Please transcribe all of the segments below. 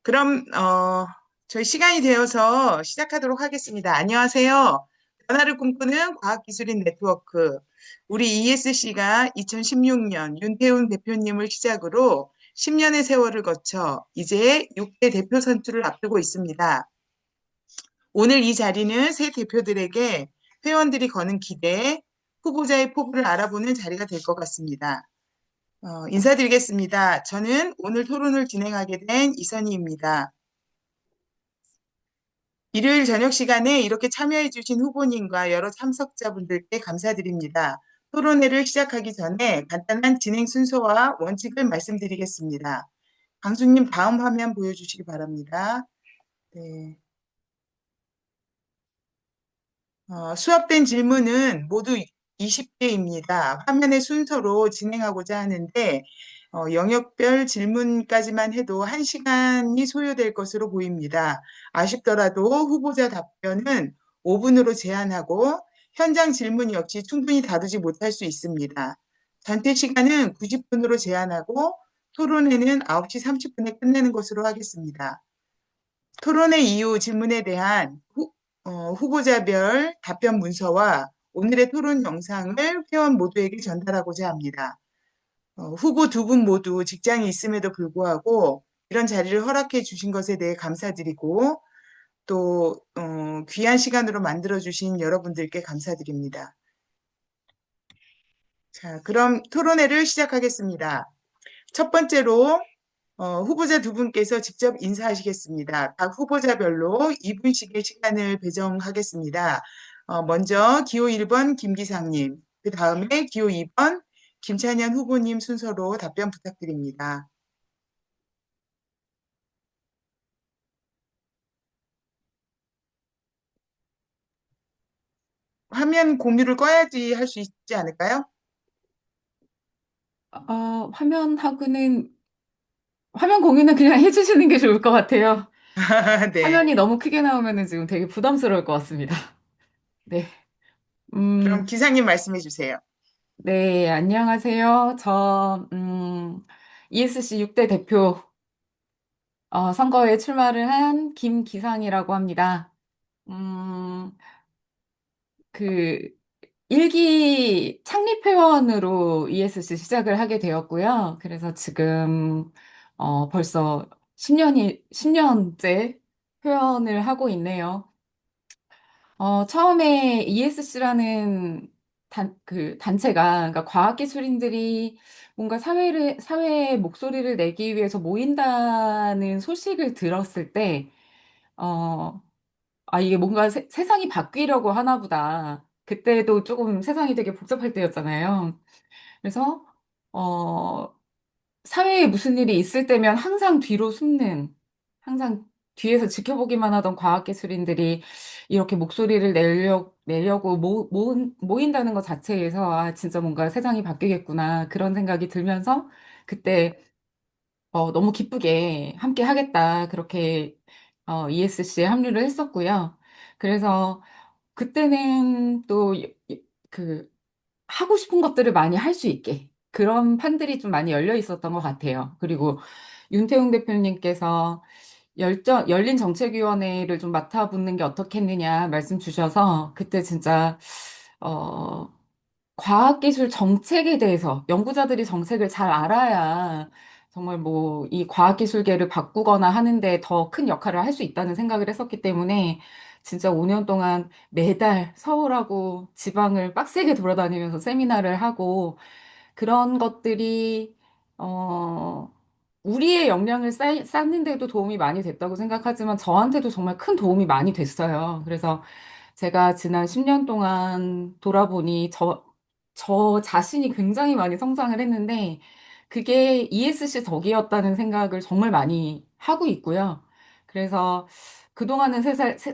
그럼 저희 시간이 되어서 시작하도록 하겠습니다. 안녕하세요. 변화를 꿈꾸는 과학기술인 네트워크. 우리 ESC가 2016년 윤태훈 대표님을 시작으로 10년의 세월을 거쳐 이제 6대 대표 선출을 앞두고 있습니다. 오늘 이 자리는 새 대표들에게 회원들이 거는 기대, 후보자의 포부를 알아보는 자리가 될 것 같습니다. 인사드리겠습니다. 저는 오늘 토론을 진행하게 된 이선희입니다. 일요일 저녁 시간에 이렇게 참여해주신 후보님과 여러 참석자분들께 감사드립니다. 토론회를 시작하기 전에 간단한 진행 순서와 원칙을 말씀드리겠습니다. 강수님 다음 화면 보여주시기 바랍니다. 네. 수업된 질문은 모두 20개입니다. 화면의 순서로 진행하고자 하는데 영역별 질문까지만 해도 1시간이 소요될 것으로 보입니다. 아쉽더라도 후보자 답변은 5분으로 제한하고 현장 질문 역시 충분히 다루지 못할 수 있습니다. 전체 시간은 90분으로 제한하고 토론회는 9시 30분에 끝내는 것으로 하겠습니다. 토론회 이후 질문에 대한 후보자별 답변 문서와 오늘의 토론 영상을 회원 모두에게 전달하고자 합니다. 후보 두 분 모두 직장이 있음에도 불구하고 이런 자리를 허락해 주신 것에 대해 감사드리고 또 귀한 시간으로 만들어주신 여러분들께 감사드립니다. 자, 그럼 토론회를 시작하겠습니다. 첫 번째로 후보자 두 분께서 직접 인사하시겠습니다. 각 후보자별로 2분씩의 시간을 배정하겠습니다. 먼저 기호 1번 김기상님, 그 다음에 기호 2번 김찬현 후보님 순서로 답변 부탁드립니다. 화면 공유를 꺼야지 할 수 있지 않을까요? 화면 공유는 그냥 해주시는 게 좋을 것 같아요. 네. 화면이 너무 크게 나오면은 지금 되게 부담스러울 것 같습니다. 네. 그럼 음, 기상님 말씀해 주세요. 네, 안녕하세요. ESC 6대 대표, 선거에 출마를 한 김기상이라고 합니다. 음, 그, 일기 창립회원으로 ESC 시작을 하게 되었고요. 그래서 지금, 벌써 10년째 회원을 하고 있네요. 처음에 ESC라는 단체가, 그러니까 과학기술인들이 뭔가 사회에 목소리를 내기 위해서 모인다는 소식을 들었을 때, 어, 이게 뭔가 세상이 바뀌려고 하나 보다. 그때도 조금 세상이 되게 복잡할 때였잖아요. 그래서, 어, 사회에 무슨 일이 있을 때면 항상 뒤로 숨는, 항상 뒤에서 지켜보기만 하던 과학기술인들이 이렇게 목소리를 내려고 모인다는 것 자체에서, 진짜 뭔가 세상이 바뀌겠구나, 그런 생각이 들면서, 그때, 너무 기쁘게 함께 하겠다, 그렇게, ESC에 합류를 했었고요. 그래서 그때는 또, 그, 하고 싶은 것들을 많이 할 수 있게 그런 판들이 좀 많이 열려 있었던 것 같아요. 그리고 윤태웅 대표님께서 열린 정책위원회를 좀 맡아보는 게 어떻겠느냐 말씀 주셔서 그때 진짜 어, 과학기술 정책에 대해서 연구자들이 정책을 잘 알아야 정말 뭐 이 과학기술계를 바꾸거나 하는데 더 큰 역할을 할 수 있다는 생각을 했었기 때문에 진짜 5년 동안 매달 서울하고 지방을 빡세게 돌아다니면서 세미나를 하고 그런 것들이 어 우리의 역량을 쌓는 데도 도움이 많이 됐다고 생각하지만 저한테도 정말 큰 도움이 많이 됐어요. 그래서 제가 지난 10년 동안 돌아보니 저 자신이 굉장히 많이 성장을 했는데 그게 ESC 덕이었다는 생각을 정말 많이 하고 있고요. 그래서 그동안은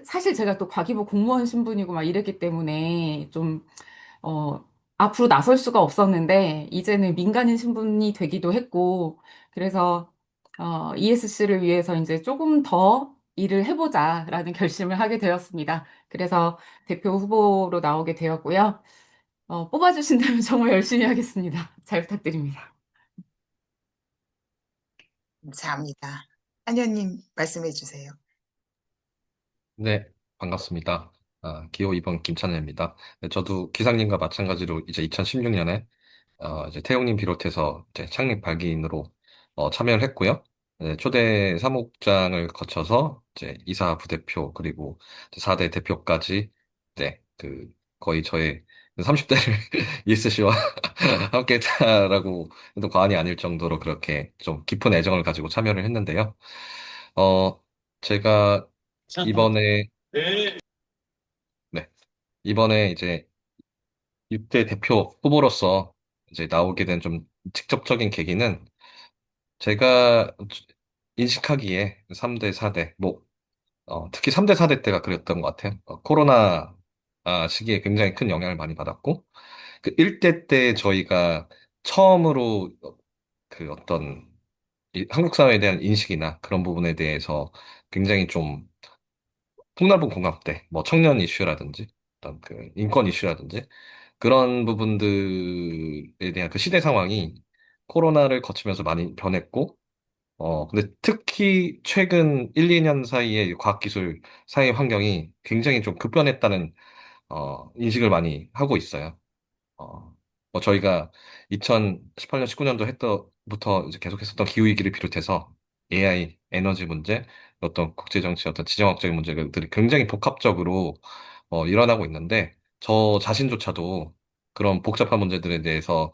사실 제가 또 과기부 공무원 신분이고 막 이랬기 때문에 좀, 어, 앞으로 나설 수가 없었는데 이제는 민간인 신분이 되기도 했고 그래서 ESC를 위해서 이제 조금 더 일을 해보자라는 결심을 하게 되었습니다. 그래서 대표 후보로 나오게 되었고요. 뽑아주신다면 정말 열심히 하겠습니다. 잘 부탁드립니다. 감사합니다. 한현님 말씀해 주세요. 네, 반갑습니다. 기호 2번 김찬현입니다. 네, 저도 기상님과 마찬가지로 이제 2016년에 이제 태용님 비롯해서 이제 창립 발기인으로 참여를 했고요. 네, 초대 사무국장을 거쳐서 이제 이사 부대표 그리고 4대 대표까지 네, 거의 저의 30대를 ESC와 함께 했다라고 해도 과언이 아닐 정도로 그렇게 좀 깊은 애정을 가지고 참여를 했는데요. 어, 제가 이번에 네. 이번에 이제 6대 대표 후보로서 이제 나오게 된 좀 직접적인 계기는 제가 인식하기에 3대, 4대, 특히 3대, 4대 때가 그랬던 것 같아요. 코로나 시기에 굉장히 큰 영향을 많이 받았고, 그 1대 때 저희가 처음으로 어떤 한국 사회에 대한 인식이나 그런 부분에 대해서 굉장히 좀 폭넓은 공감대, 뭐 청년 이슈라든지 어떤 인권 이슈라든지 그런 부분들에 대한 그 시대 상황이 코로나를 거치면서 많이 변했고, 근데 특히 최근 1, 2년 사이에 과학기술 사회 환경이 굉장히 좀 급변했다는, 인식을 많이 하고 있어요. 어, 저희가 2018년, 19년도 부터 이제 계속했었던 기후위기를 비롯해서 AI, 에너지 문제, 어떤 국제정치, 어떤 지정학적인 문제들이 굉장히 복합적으로 일어나고 있는데, 저 자신조차도 그런 복잡한 문제들에 대해서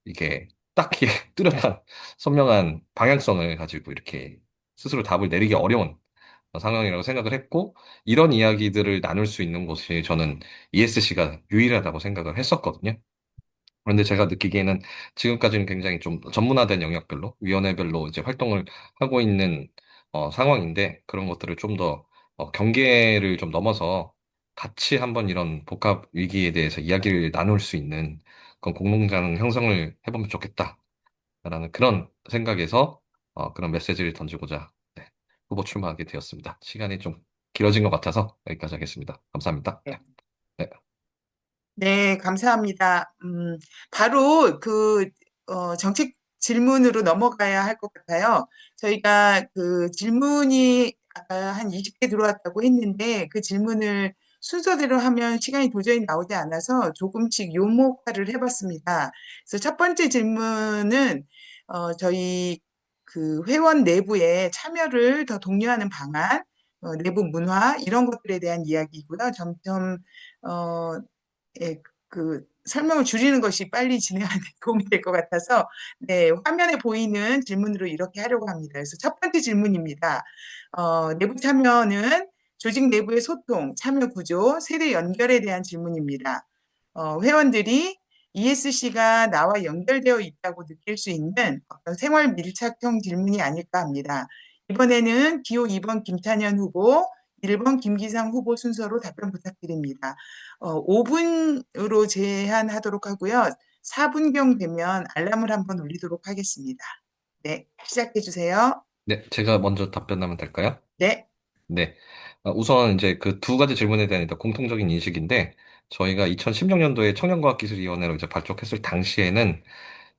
이게 딱히 뚜렷한 선명한 방향성을 가지고 이렇게 스스로 답을 내리기 어려운 상황이라고 생각을 했고, 이런 이야기들을 나눌 수 있는 곳이 저는 ESC가 유일하다고 생각을 했었거든요. 그런데 제가 느끼기에는 지금까지는 굉장히 좀 전문화된 영역별로, 위원회별로 이제 활동을 하고 있는 상황인데, 그런 것들을 좀 더 경계를 좀 넘어서 같이 한번 이런 복합 위기에 대해서 이야기를 나눌 수 있는 그런 공동장 형성을 해보면 좋겠다라는 그런 생각에서 그런 메시지를 던지고자 네, 후보 출마하게 되었습니다. 시간이 좀 길어진 것 같아서 여기까지 하겠습니다. 감사합니다. 네. 네. 네, 감사합니다. 바로 정책 질문으로 넘어가야 할 것 같아요. 저희가 그 질문이 아까 한 20개 들어왔다고 했는데 그 질문을 순서대로 하면 시간이 도저히 나오지 않아서 조금씩 요목화를 해봤습니다. 그래서 첫 번째 질문은 저희 그 회원 내부에 참여를 더 독려하는 방안, 내부 문화 이런 것들에 대한 이야기고요. 점점 어, 예, 그 설명을 줄이는 것이 빨리 진행하는 데 도움이 될 것 같아서 네, 화면에 보이는 질문으로 이렇게 하려고 합니다. 그래서 첫 번째 질문입니다. 내부 참여는 조직 내부의 소통, 참여 구조, 세대 연결에 대한 질문입니다. 회원들이 ESC가 나와 연결되어 있다고 느낄 수 있는 어떤 생활 밀착형 질문이 아닐까 합니다. 이번에는 기호 2번 김찬현 후보, 1번 김기상 후보 순서로 답변 부탁드립니다. 5분으로 제한하도록 하고요. 4분경 되면 알람을 한번 울리도록 하겠습니다. 네, 시작해 주세요. 네, 제가 먼저 답변하면 될까요? 네, 네. 우선 이제 그 두 가지 질문에 대한 일단 공통적인 인식인데, 저희가 2016년도에 청년과학기술위원회로 이제 발족했을 당시에는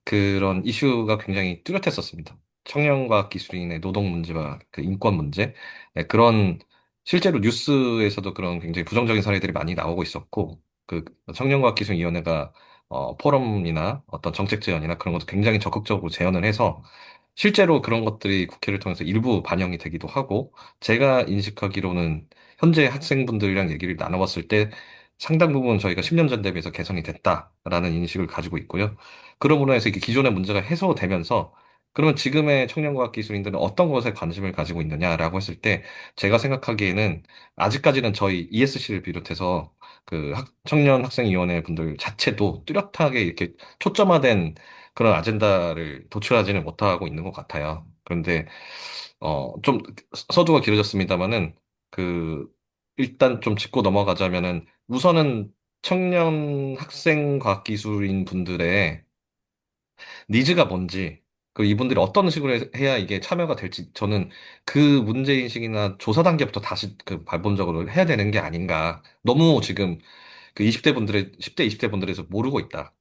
그런 이슈가 굉장히 뚜렷했었습니다. 청년과학기술인의 노동 문제와 그 인권 문제, 네, 그런 실제로 뉴스에서도 그런 굉장히 부정적인 사례들이 많이 나오고 있었고, 그 청년과학기술위원회가 포럼이나 어떤 정책 제안이나 그런 것도 굉장히 적극적으로 제안을 해서 실제로 그런 것들이 국회를 통해서 일부 반영이 되기도 하고, 제가 인식하기로는 현재 학생분들이랑 얘기를 나눠봤을 때 상당 부분 저희가 10년 전 대비해서 개선이 됐다라는 인식을 가지고 있고요. 그러므로 해서 이게 기존의 문제가 해소되면서 그러면 지금의 청년과학 기술인들은 어떤 것에 관심을 가지고 있느냐라고 했을 때 제가 생각하기에는 아직까지는 저희 ESC를 비롯해서 청년 학생위원회 분들 자체도 뚜렷하게 이렇게 초점화된 그런 아젠다를 도출하지는 못하고 있는 것 같아요. 그런데 좀 서두가 길어졌습니다만은 그 일단 좀 짚고 넘어가자면은 우선은 청년 학생 과학기술인 분들의 니즈가 뭔지, 그 이분들이 어떤 식으로 해야 이게 참여가 될지, 저는 그 문제인식이나 조사 단계부터 다시 그 발본적으로 해야 되는 게 아닌가. 너무 지금 그 20대 분들의, 10대, 20대 분들에서 모르고 있다.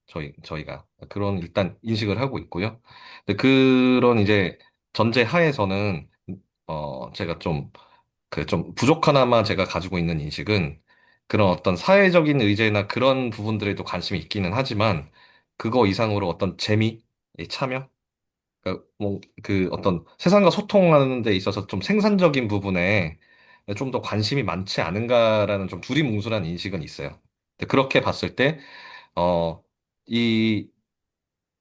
저희가. 그런 일단 인식을 하고 있고요. 근데 그런 이제 전제 하에서는 제가 좀, 좀 부족하나마 제가 가지고 있는 인식은 그런 어떤 사회적인 의제나 그런 부분들에도 관심이 있기는 하지만 그거 이상으로 어떤 재미, 이 참여, 그러니까 뭐, 그 어떤 세상과 소통하는 데 있어서 좀 생산적인 부분에 좀 더 관심이 많지 않은가라는 좀 두리뭉술한 인식은 있어요. 근데 그렇게 봤을 때, 어, 이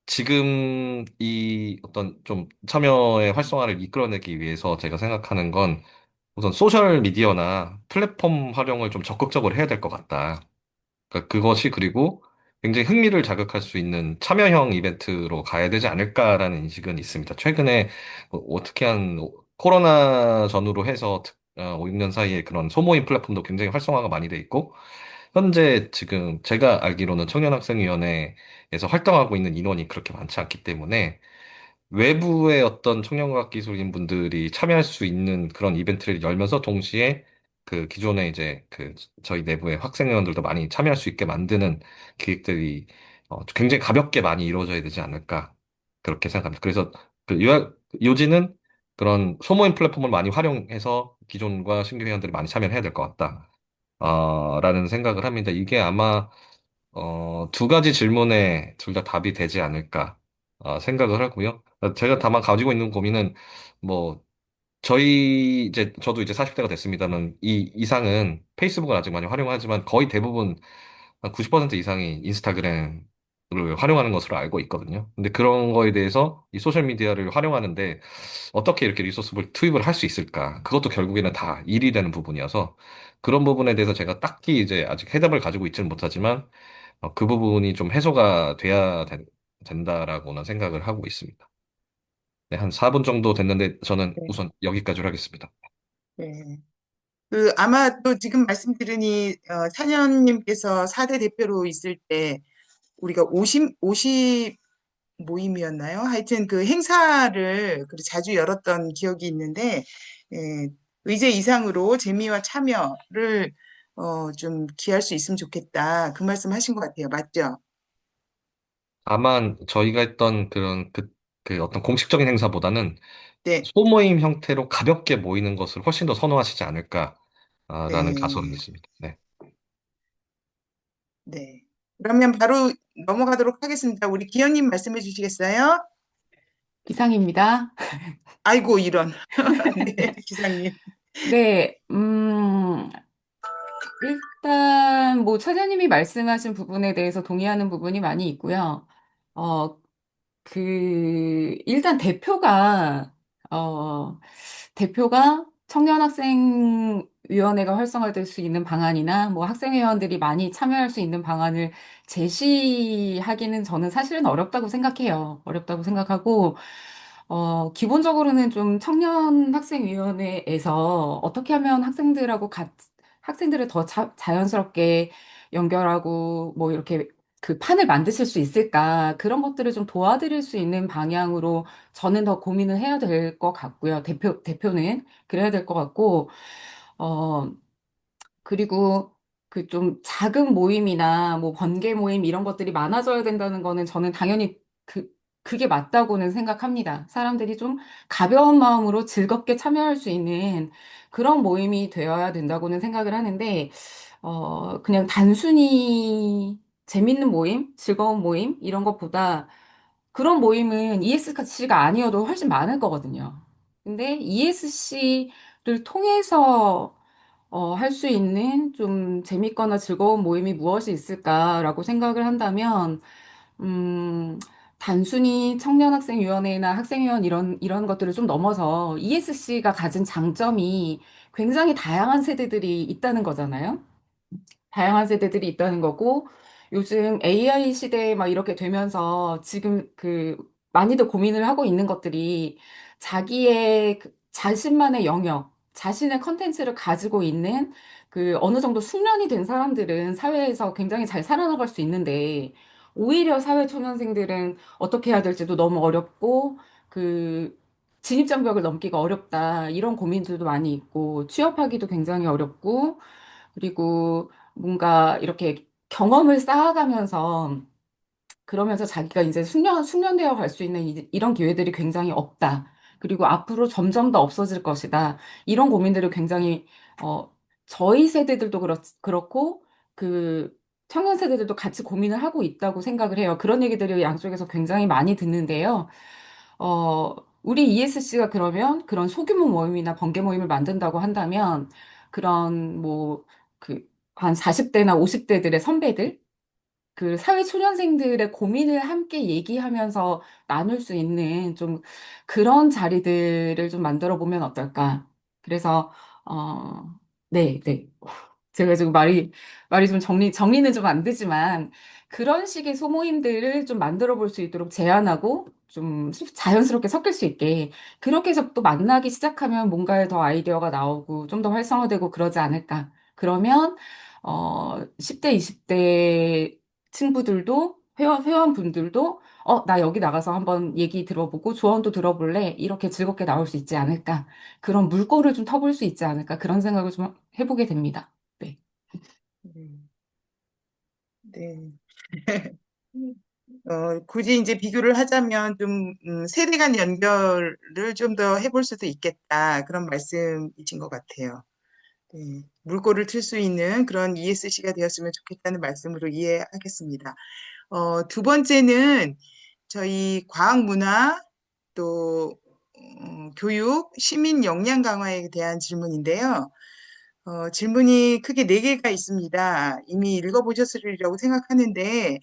지금 이 어떤 좀 참여의 활성화를 이끌어내기 위해서 제가 생각하는 건 우선 소셜 미디어나 플랫폼 활용을 좀 적극적으로 해야 될 것 같다. 그러니까 그것이 그리고 굉장히 흥미를 자극할 수 있는 참여형 이벤트로 가야 되지 않을까라는 인식은 있습니다. 최근에 뭐 어떻게 한 코로나 전후로 해서 5, 6년 사이에 그런 소모임 플랫폼도 굉장히 활성화가 많이 돼 있고 현재 지금 제가 알기로는 청년학생위원회에서 활동하고 있는 인원이 그렇게 많지 않기 때문에 외부의 어떤 청년과학 기술인 분들이 참여할 수 있는 그런 이벤트를 열면서 동시에 그 기존에 이제 그 저희 내부의 학생회원들도 많이 참여할 수 있게 만드는 기획들이 굉장히 가볍게 많이 이루어져야 되지 않을까 그렇게 생각합니다. 그래서 요지는 그런 소모임 플랫폼을 많이 활용해서 기존과 신규 회원들이 많이 참여를 해야 될 것 같다. 라는 생각을 합니다. 이게 아마 두 가지 질문에 둘 다 답이 되지 않을까 생각을 하고요. 제가 다만 가지고 있는 고민은 뭐 저도 이제 40대가 됐습니다만 이 이상은 페이스북을 아직 많이 활용하지만 거의 대부분 한 90% 이상이 인스타그램을 활용하는 것으로 알고 있거든요. 근데 그런 거에 대해서 이 소셜 미디어를 활용하는데 어떻게 이렇게 리소스를 투입을 할 수 있을까? 그것도 결국에는 다 일이 되는 부분이어서 그런 부분에 대해서 제가 딱히 이제 아직 해답을 가지고 있지는 못하지만 그 부분이 좀 해소가 된다라고는 생각을 하고 있습니다. 네, 한 4분 정도 됐는데 저는 네. 우선 여기까지로 하겠습니다. 네. 아마 또 지금 말씀 들으니, 찬현님께서 4대 대표로 있을 때 우리가 50 모임이었나요? 하여튼 그 행사를 자주 열었던 기억이 있는데, 예, 의제 이상으로 재미와 참여를 좀 기할 수 있으면 좋겠다. 그 말씀 하신 것 같아요. 맞죠? 다만 저희가 했던 그 어떤 공식적인 행사보다는 네, 소모임 형태로 가볍게 모이는 것을 훨씬 더 선호하시지 않을까라는 가설은 네, 있습니다. 네. 네. 그러면 바로 넘어가도록 하겠습니다. 우리 기영님 말씀해 주시겠어요? 이상입니다. 아이고, 이런. 네, 기상님. 네, 일단 뭐 차장님이 말씀하신 부분에 대해서 동의하는 부분이 많이 있고요. 어, 일단 대표가 청년학생위원회가 활성화될 수 있는 방안이나 뭐 학생회원들이 많이 참여할 수 있는 방안을 제시하기는 저는 사실은 어렵다고 생각해요. 어렵다고 생각하고, 기본적으로는 좀 청년학생위원회에서 어떻게 하면 학생들을 더 자연스럽게 연결하고 뭐 이렇게 그 판을 만드실 수 있을까? 그런 것들을 좀 도와드릴 수 있는 방향으로 저는 더 고민을 해야 될 것 같고요. 대표는 그래야 될 것 같고, 어, 그리고 그 좀 작은 모임이나 뭐 번개 모임 이런 것들이 많아져야 된다는 거는 저는 당연히 그게 맞다고는 생각합니다. 사람들이 좀 가벼운 마음으로 즐겁게 참여할 수 있는 그런 모임이 되어야 된다고는 생각을 하는데, 그냥 단순히 재밌는 모임, 즐거운 모임, 이런 것보다 그런 모임은 ESC가 아니어도 훨씬 많을 거거든요. 근데 ESC를 통해서 할 수 있는 좀 재밌거나 즐거운 모임이 무엇이 있을까라고 생각을 한다면, 음, 단순히 청년학생위원회나 학생위원 이런 것들을 좀 넘어서 ESC가 가진 장점이 굉장히 다양한 세대들이 있다는 거잖아요. 다양한 세대들이 있다는 거고, 요즘 AI 시대에 막 이렇게 되면서 지금 많이들 고민을 하고 있는 것들이 자기의 자신만의 영역, 자신의 컨텐츠를 가지고 있는 어느 정도 숙련이 된 사람들은 사회에서 굉장히 잘 살아나갈 수 있는데, 오히려 사회 초년생들은 어떻게 해야 될지도 너무 어렵고, 진입장벽을 넘기가 어렵다. 이런 고민들도 많이 있고, 취업하기도 굉장히 어렵고, 그리고 뭔가 이렇게 경험을 쌓아가면서 그러면서 자기가 이제 숙련되어 갈 수 있는 이런 기회들이 굉장히 없다. 그리고 앞으로 점점 더 없어질 것이다. 이런 고민들을 굉장히, 어, 저희 세대들도 그렇고, 그, 청년 세대들도 같이 고민을 하고 있다고 생각을 해요. 그런 얘기들을 양쪽에서 굉장히 많이 듣는데요. 어, 우리 ESC가 그러면 그런 소규모 모임이나 번개 모임을 만든다고 한다면, 그런 뭐, 그, 한 40대나 50대들의 선배들, 그 사회 초년생들의 고민을 함께 얘기하면서 나눌 수 있는 좀 그런 자리들을 좀 만들어 보면 어떨까. 그래서, 어, 네, 네. 제가 지금 말이 좀 정리는 좀 안 되지만 그런 식의 소모임들을 좀 만들어 볼 수 있도록 제안하고 좀 자연스럽게 섞일 수 있게 그렇게 해서 또 만나기 시작하면 뭔가에 더 아이디어가 나오고 좀 더 활성화되고 그러지 않을까. 그러면 10대, 20대 친구들도 회원분들도 나 여기 나가서 한번 얘기 들어보고 조언도 들어볼래? 이렇게 즐겁게 나올 수 있지 않을까? 그런 물꼬를 좀 터볼 수 있지 않을까? 그런 생각을 좀 해보게 됩니다. 네. 네. 네. 굳이 이제 비교를 하자면 좀 세대 간 연결을 좀 더 해볼 수도 있겠다. 그런 말씀이신 것 같아요. 네. 물꼬를 틀 수 있는 그런 ESC가 되었으면 좋겠다는 말씀으로 이해하겠습니다. 두 번째는 저희 과학 문화 또 교육, 시민 역량 강화에 대한 질문인데요. 질문이 크게 네 개가 있습니다. 이미 읽어보셨으리라고 생각하는데,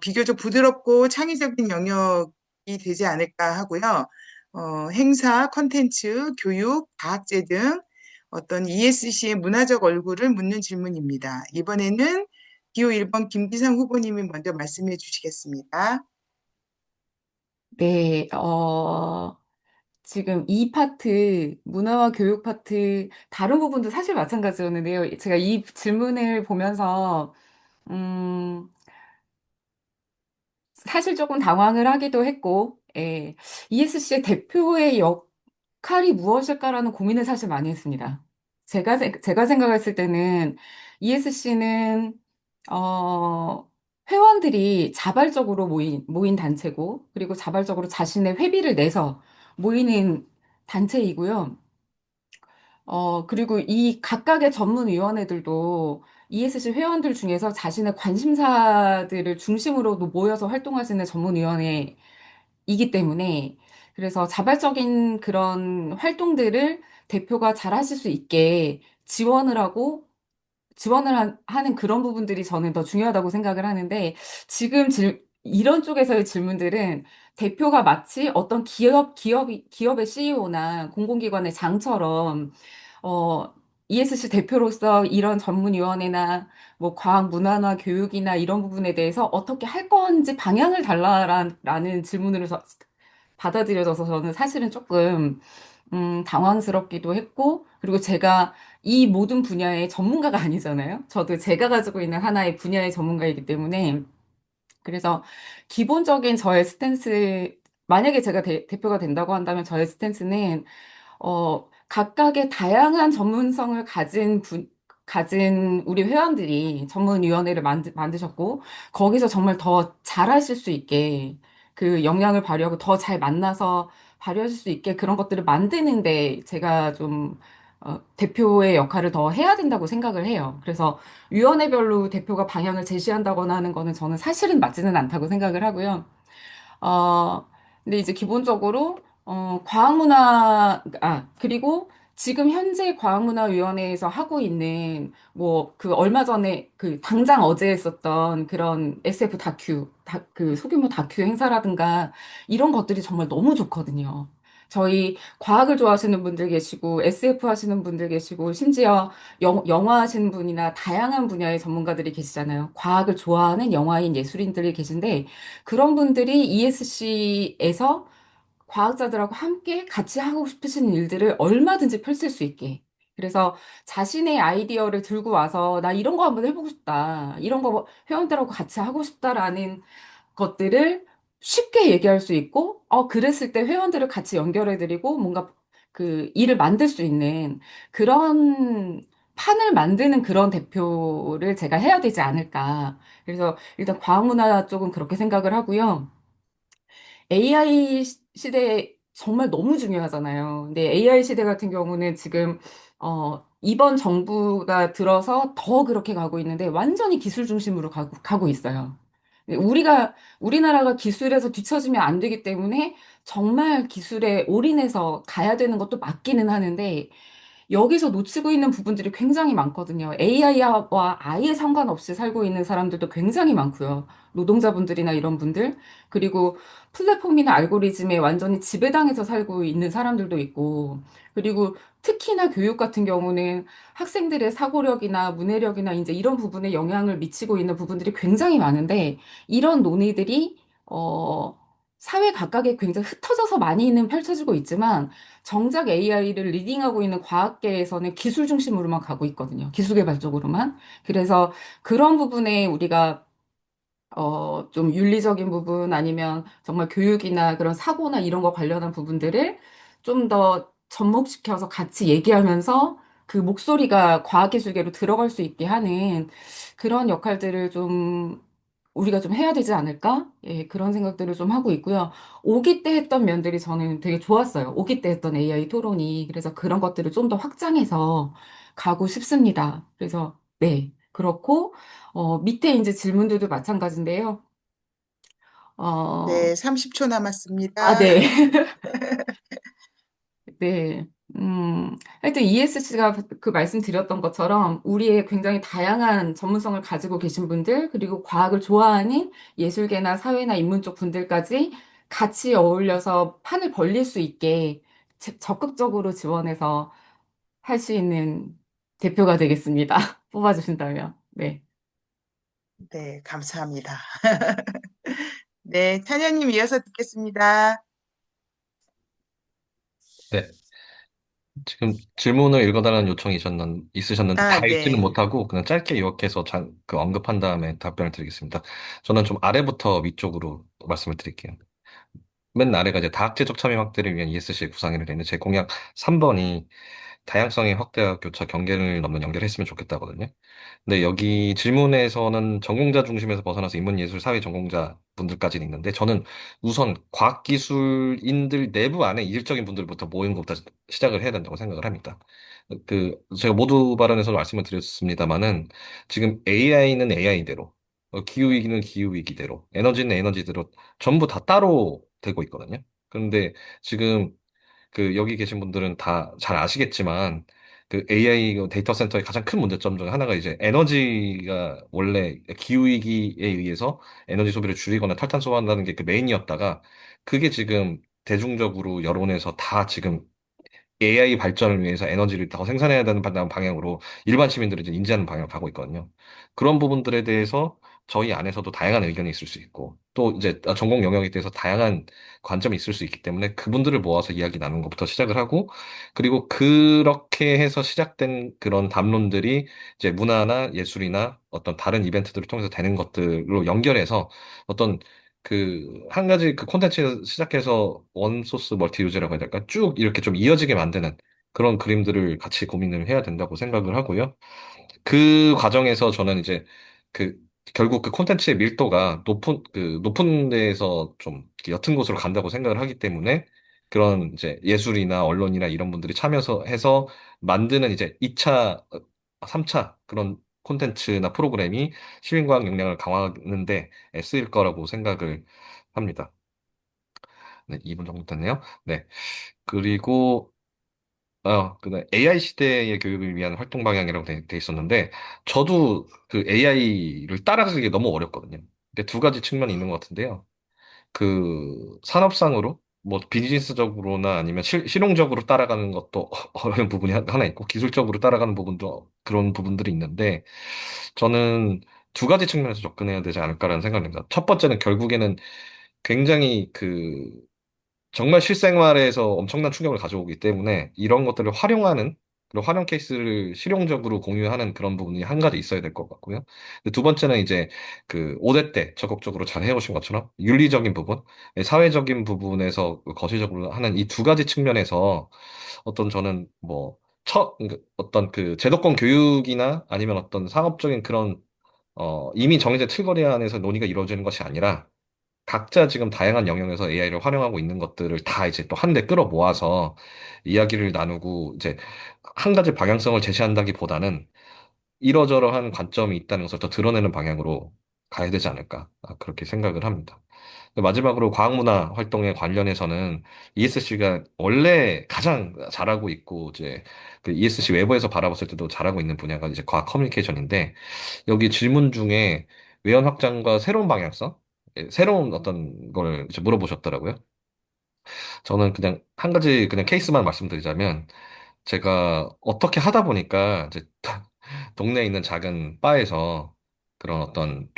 비교적 부드럽고 창의적인 영역이 되지 않을까 하고요. 행사, 콘텐츠, 교육, 과학제 등 어떤 ESC의 문화적 얼굴을 묻는 질문입니다. 이번에는 기호 1번 김기상 후보님이 먼저 말씀해 주시겠습니다. 네, 지금 이 파트, 문화와 교육 파트, 다른 부분도 사실 마찬가지였는데요. 제가 이 질문을 보면서, 음, 사실 조금 당황을 하기도 했고, 예, ESC의 대표의 역할이 무엇일까라는 고민을 사실 많이 했습니다. 제가 생각했을 때는 ESC는, 회원들이 자발적으로 모인 단체고, 그리고 자발적으로 자신의 회비를 내서 모이는 단체이고요. 그리고 이 각각의 전문위원회들도 ESC 회원들 중에서 자신의 관심사들을 중심으로 모여서 활동하시는 전문위원회이기 때문에 그래서 자발적인 그런 활동들을 대표가 잘 하실 수 있게 하는 그런 부분들이 저는 더 중요하다고 생각을 하는데 지금 이런 쪽에서의 질문들은 대표가 마치 어떤 기업의 CEO나 공공기관의 장처럼 어, ESC 대표로서 이런 전문위원회나 뭐 과학 문화나 교육이나 이런 부분에 대해서 어떻게 할 건지 방향을 달라라는 질문으로 받아들여져서 저는 사실은 조금 당황스럽기도 했고, 그리고 제가 이 모든 분야의 전문가가 아니잖아요. 저도 제가 가지고 있는 하나의 분야의 전문가이기 때문에, 그래서 기본적인 저의 스탠스, 만약에 제가 대표가 된다고 한다면 저의 스탠스는 각각의 다양한 전문성을 가진 우리 회원들이 전문위원회를 만드셨고, 거기서 정말 더 잘하실 수 있게 그 역량을 발휘하고 더 잘 만나서 발휘하실 수 있게 그런 것들을 만드는데 제가 좀 대표의 역할을 더 해야 된다고 생각을 해요. 그래서 위원회별로 대표가 방향을 제시한다거나 하는 거는 저는 사실은 맞지는 않다고 생각을 하고요. 어, 근데 이제 기본적으로, 그리고 지금 현재 과학문화위원회에서 하고 있는, 뭐, 그 얼마 전에, 당장 어제 했었던 그런 SF 그 소규모 다큐 행사라든가, 이런 것들이 정말 너무 좋거든요. 저희 과학을 좋아하시는 분들 계시고, SF 하시는 분들 계시고, 심지어 영화 하시는 분이나 다양한 분야의 전문가들이 계시잖아요. 과학을 좋아하는 영화인 예술인들이 계신데, 그런 분들이 ESC에서 과학자들하고 함께 같이 하고 싶으신 일들을 얼마든지 펼칠 수 있게. 그래서 자신의 아이디어를 들고 와서 나 이런 거 한번 해보고 싶다. 이런 거 회원들하고 같이 하고 싶다라는 것들을 쉽게 얘기할 수 있고, 그랬을 때 회원들을 같이 연결해드리고 뭔가 그 일을 만들 수 있는 그런 판을 만드는 그런 대표를 제가 해야 되지 않을까. 그래서 일단 과학문화 쪽은 그렇게 생각을 하고요. AI 시대 정말 너무 중요하잖아요. 근데 AI 시대 같은 경우는 지금 이번 정부가 들어서 더 그렇게 가고 있는데 완전히 기술 중심으로 가고 있어요. 우리나라가 기술에서 뒤처지면 안 되기 때문에 정말 기술에 올인해서 가야 되는 것도 맞기는 하는데 여기서 놓치고 있는 부분들이 굉장히 많거든요. AI와 아예 상관없이 살고 있는 사람들도 굉장히 많고요. 노동자분들이나 이런 분들. 그리고 플랫폼이나 알고리즘에 완전히 지배당해서 살고 있는 사람들도 있고. 그리고 특히나 교육 같은 경우는 학생들의 사고력이나 문해력이나 이제 이런 부분에 영향을 미치고 있는 부분들이 굉장히 많은데 이런 논의들이 사회 각각에 굉장히 흩어져서 많이는 펼쳐지고 있지만 정작 AI를 리딩하고 있는 과학계에서는 기술 중심으로만 가고 있거든요. 기술 개발 쪽으로만. 그래서 그런 부분에 우리가 좀 윤리적인 부분 아니면 정말 교육이나 그런 사고나 이런 거 관련한 부분들을 좀 더 접목시켜서 같이 얘기하면서 그 목소리가 과학기술계로 들어갈 수 있게 하는 그런 역할들을 좀 우리가 좀 해야 되지 않을까? 예, 그런 생각들을 좀 하고 있고요. 5기 때 했던 면들이 저는 되게 좋았어요. 5기 때 했던 AI 토론이. 그래서 그런 것들을 좀 더 확장해서 가고 싶습니다. 그래서, 네, 그렇고, 밑에 이제 질문들도 마찬가지인데요. 어, 네, 30초 아, 남았습니다. 네. 네. 하여튼 ESC가 그 말씀드렸던 것처럼 우리의 굉장히 다양한 전문성을 가지고 계신 분들, 그리고 과학을 좋아하는 예술계나 사회나 인문 쪽 분들까지 같이 어울려서 판을 벌릴 수 있게 적극적으로 지원해서 할 수 있는 대표가 되겠습니다. 뽑아주신다면. 네. 네, 감사합니다. 네, 찬영님 이어서 듣겠습니다. 네. 지금 질문을 읽어달라는 요청이 있으셨는데 다 아, 읽지는 네. 못하고 그냥 짧게 요약해서 언급한 다음에 답변을 드리겠습니다. 저는 좀 아래부터 위쪽으로 말씀을 드릴게요. 맨 아래가 이제 다학제적 참여 확대를 위한 ESC 구상회를 되는 제 공약 3번이 다양성의 확대와 교차 경계를 넘는 연결을 했으면 좋겠다거든요. 근데 여기 질문에서는 전공자 중심에서 벗어나서 인문예술 사회 전공자 분들까지는 있는데 저는 우선 과학기술인들 내부 안에 이질적인 분들부터 모이는 것부터 시작을 해야 된다고 생각을 합니다. 제가 모두 발언에서 말씀을 드렸습니다만은 지금 AI는 AI대로 기후위기는 기후위기대로 에너지는 에너지대로 전부 다 따로 되고 있거든요. 그런데 지금 여기 계신 분들은 다 잘 아시겠지만, AI 데이터 센터의 가장 큰 문제점 중 하나가 이제 에너지가 원래 기후위기에 의해서 에너지 소비를 줄이거나 탈탄소화한다는 게 그 메인이었다가, 그게 지금 대중적으로 여론에서 다 지금 AI 발전을 위해서 에너지를 더 생산해야 되는 방향으로 일반 시민들이 이제 인지하는 방향으로 가고 있거든요. 그런 부분들에 대해서 저희 안에서도 다양한 의견이 있을 수 있고, 또 이제 전공 영역에 대해서 다양한 관점이 있을 수 있기 때문에 그분들을 모아서 이야기 나누는 것부터 시작을 하고, 그리고 그렇게 해서 시작된 그런 담론들이 이제 문화나 예술이나 어떤 다른 이벤트들을 통해서 되는 것들로 연결해서 어떤 한 가지 콘텐츠 시작해서 원소스 멀티 유저라고 해야 될까? 쭉 이렇게 좀 이어지게 만드는 그런 그림들을 같이 고민을 해야 된다고 생각을 하고요. 그 과정에서 저는 이제 그 결국 그 콘텐츠의 밀도가 높은 데에서 좀 이렇게 옅은 곳으로 간다고 생각을 하기 때문에 그런 이제 예술이나 언론이나 이런 분들이 참여해서 해서 만드는 이제 2차, 3차 그런 콘텐츠나 프로그램이 시민과학 역량을 강화하는데 쓰일 거라고 생각을 합니다. 네, 2분 정도 됐네요. 네. 그리고 AI 시대의 교육을 위한 활동 방향이라고 돼 있었는데, 저도 그 AI를 따라가기 너무 어렵거든요. 근데 두 가지 측면이 있는 것 같은데요. 산업상으로, 뭐, 비즈니스적으로나 아니면 실용적으로 따라가는 것도 어려운 부분이 하나 있고, 기술적으로 따라가는 부분도 그런 부분들이 있는데, 저는 두 가지 측면에서 접근해야 되지 않을까라는 생각이 듭니다. 첫 번째는 결국에는 굉장히 정말 실생활에서 엄청난 충격을 가져오기 때문에 이런 것들을 활용하는 그런 활용 케이스를 실용적으로 공유하는 그런 부분이 한 가지 있어야 될 것 같고요. 근데 두 번째는 이제 5대 때 적극적으로 잘 해오신 것처럼 윤리적인 부분, 사회적인 부분에서 거시적으로 하는 이 두 가지 측면에서 저는 뭐 어떤 제도권 교육이나 아니면 어떤 상업적인 그런 이미 정해진 틀거리 안에서 논의가 이루어지는 것이 아니라 각자 지금 다양한 영역에서 AI를 활용하고 있는 것들을 다 이제 또 한데 끌어 모아서 이야기를 나누고 이제 한 가지 방향성을 제시한다기보다는 이러저러한 관점이 있다는 것을 더 드러내는 방향으로 가야 되지 않을까. 그렇게 생각을 합니다. 마지막으로 과학문화 활동에 관련해서는 ESC가 원래 가장 잘하고 있고, 이제 그 ESC 외부에서 바라봤을 때도 잘하고 있는 분야가 이제 과학 커뮤니케이션인데, 여기 질문 중에 외연 확장과 새로운 방향성, 새로운 어떤 걸 이제 물어보셨더라고요. 저는 그냥 한 가지 그냥 케이스만 말씀드리자면, 제가 어떻게 하다 보니까 이제 동네에 있는 작은 바에서 그런 어떤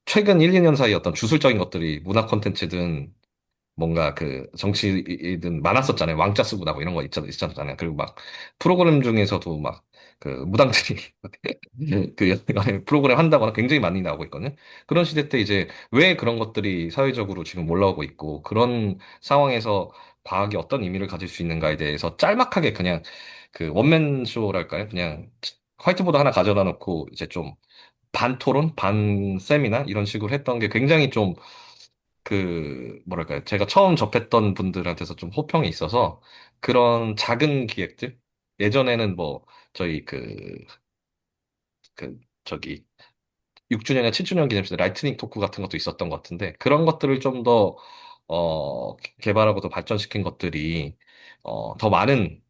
최근 1, 2년 사이 어떤 주술적인 것들이 문화 콘텐츠든 뭔가 그 정치든 많았었잖아요. 왕자 쓰고 나고 이런 거 있잖아요. 그리고 막 프로그램 중에서도 막 그 무당들이 그 연예가 프로그램 한다거나 굉장히 많이 나오고 있거든요. 그런 시대 때 이제 왜 그런 것들이 사회적으로 지금 올라오고 있고 그런 상황에서 과학이 어떤 의미를 가질 수 있는가에 대해서 짤막하게 그냥 그 원맨 쇼랄까요? 그냥 화이트보드 하나 가져다 놓고 이제 좀 반 토론, 반 세미나 이런 식으로 했던 게 굉장히 좀 그 뭐랄까요? 제가 처음 접했던 분들한테서 좀 호평이 있어서 그런 작은 기획들 예전에는 뭐 저희 그 저기 6주년이나 7주년 기념식 라이트닝 토크 같은 것도 있었던 것 같은데 그런 것들을 좀 더 개발하고 더 발전시킨 것들이 더 많은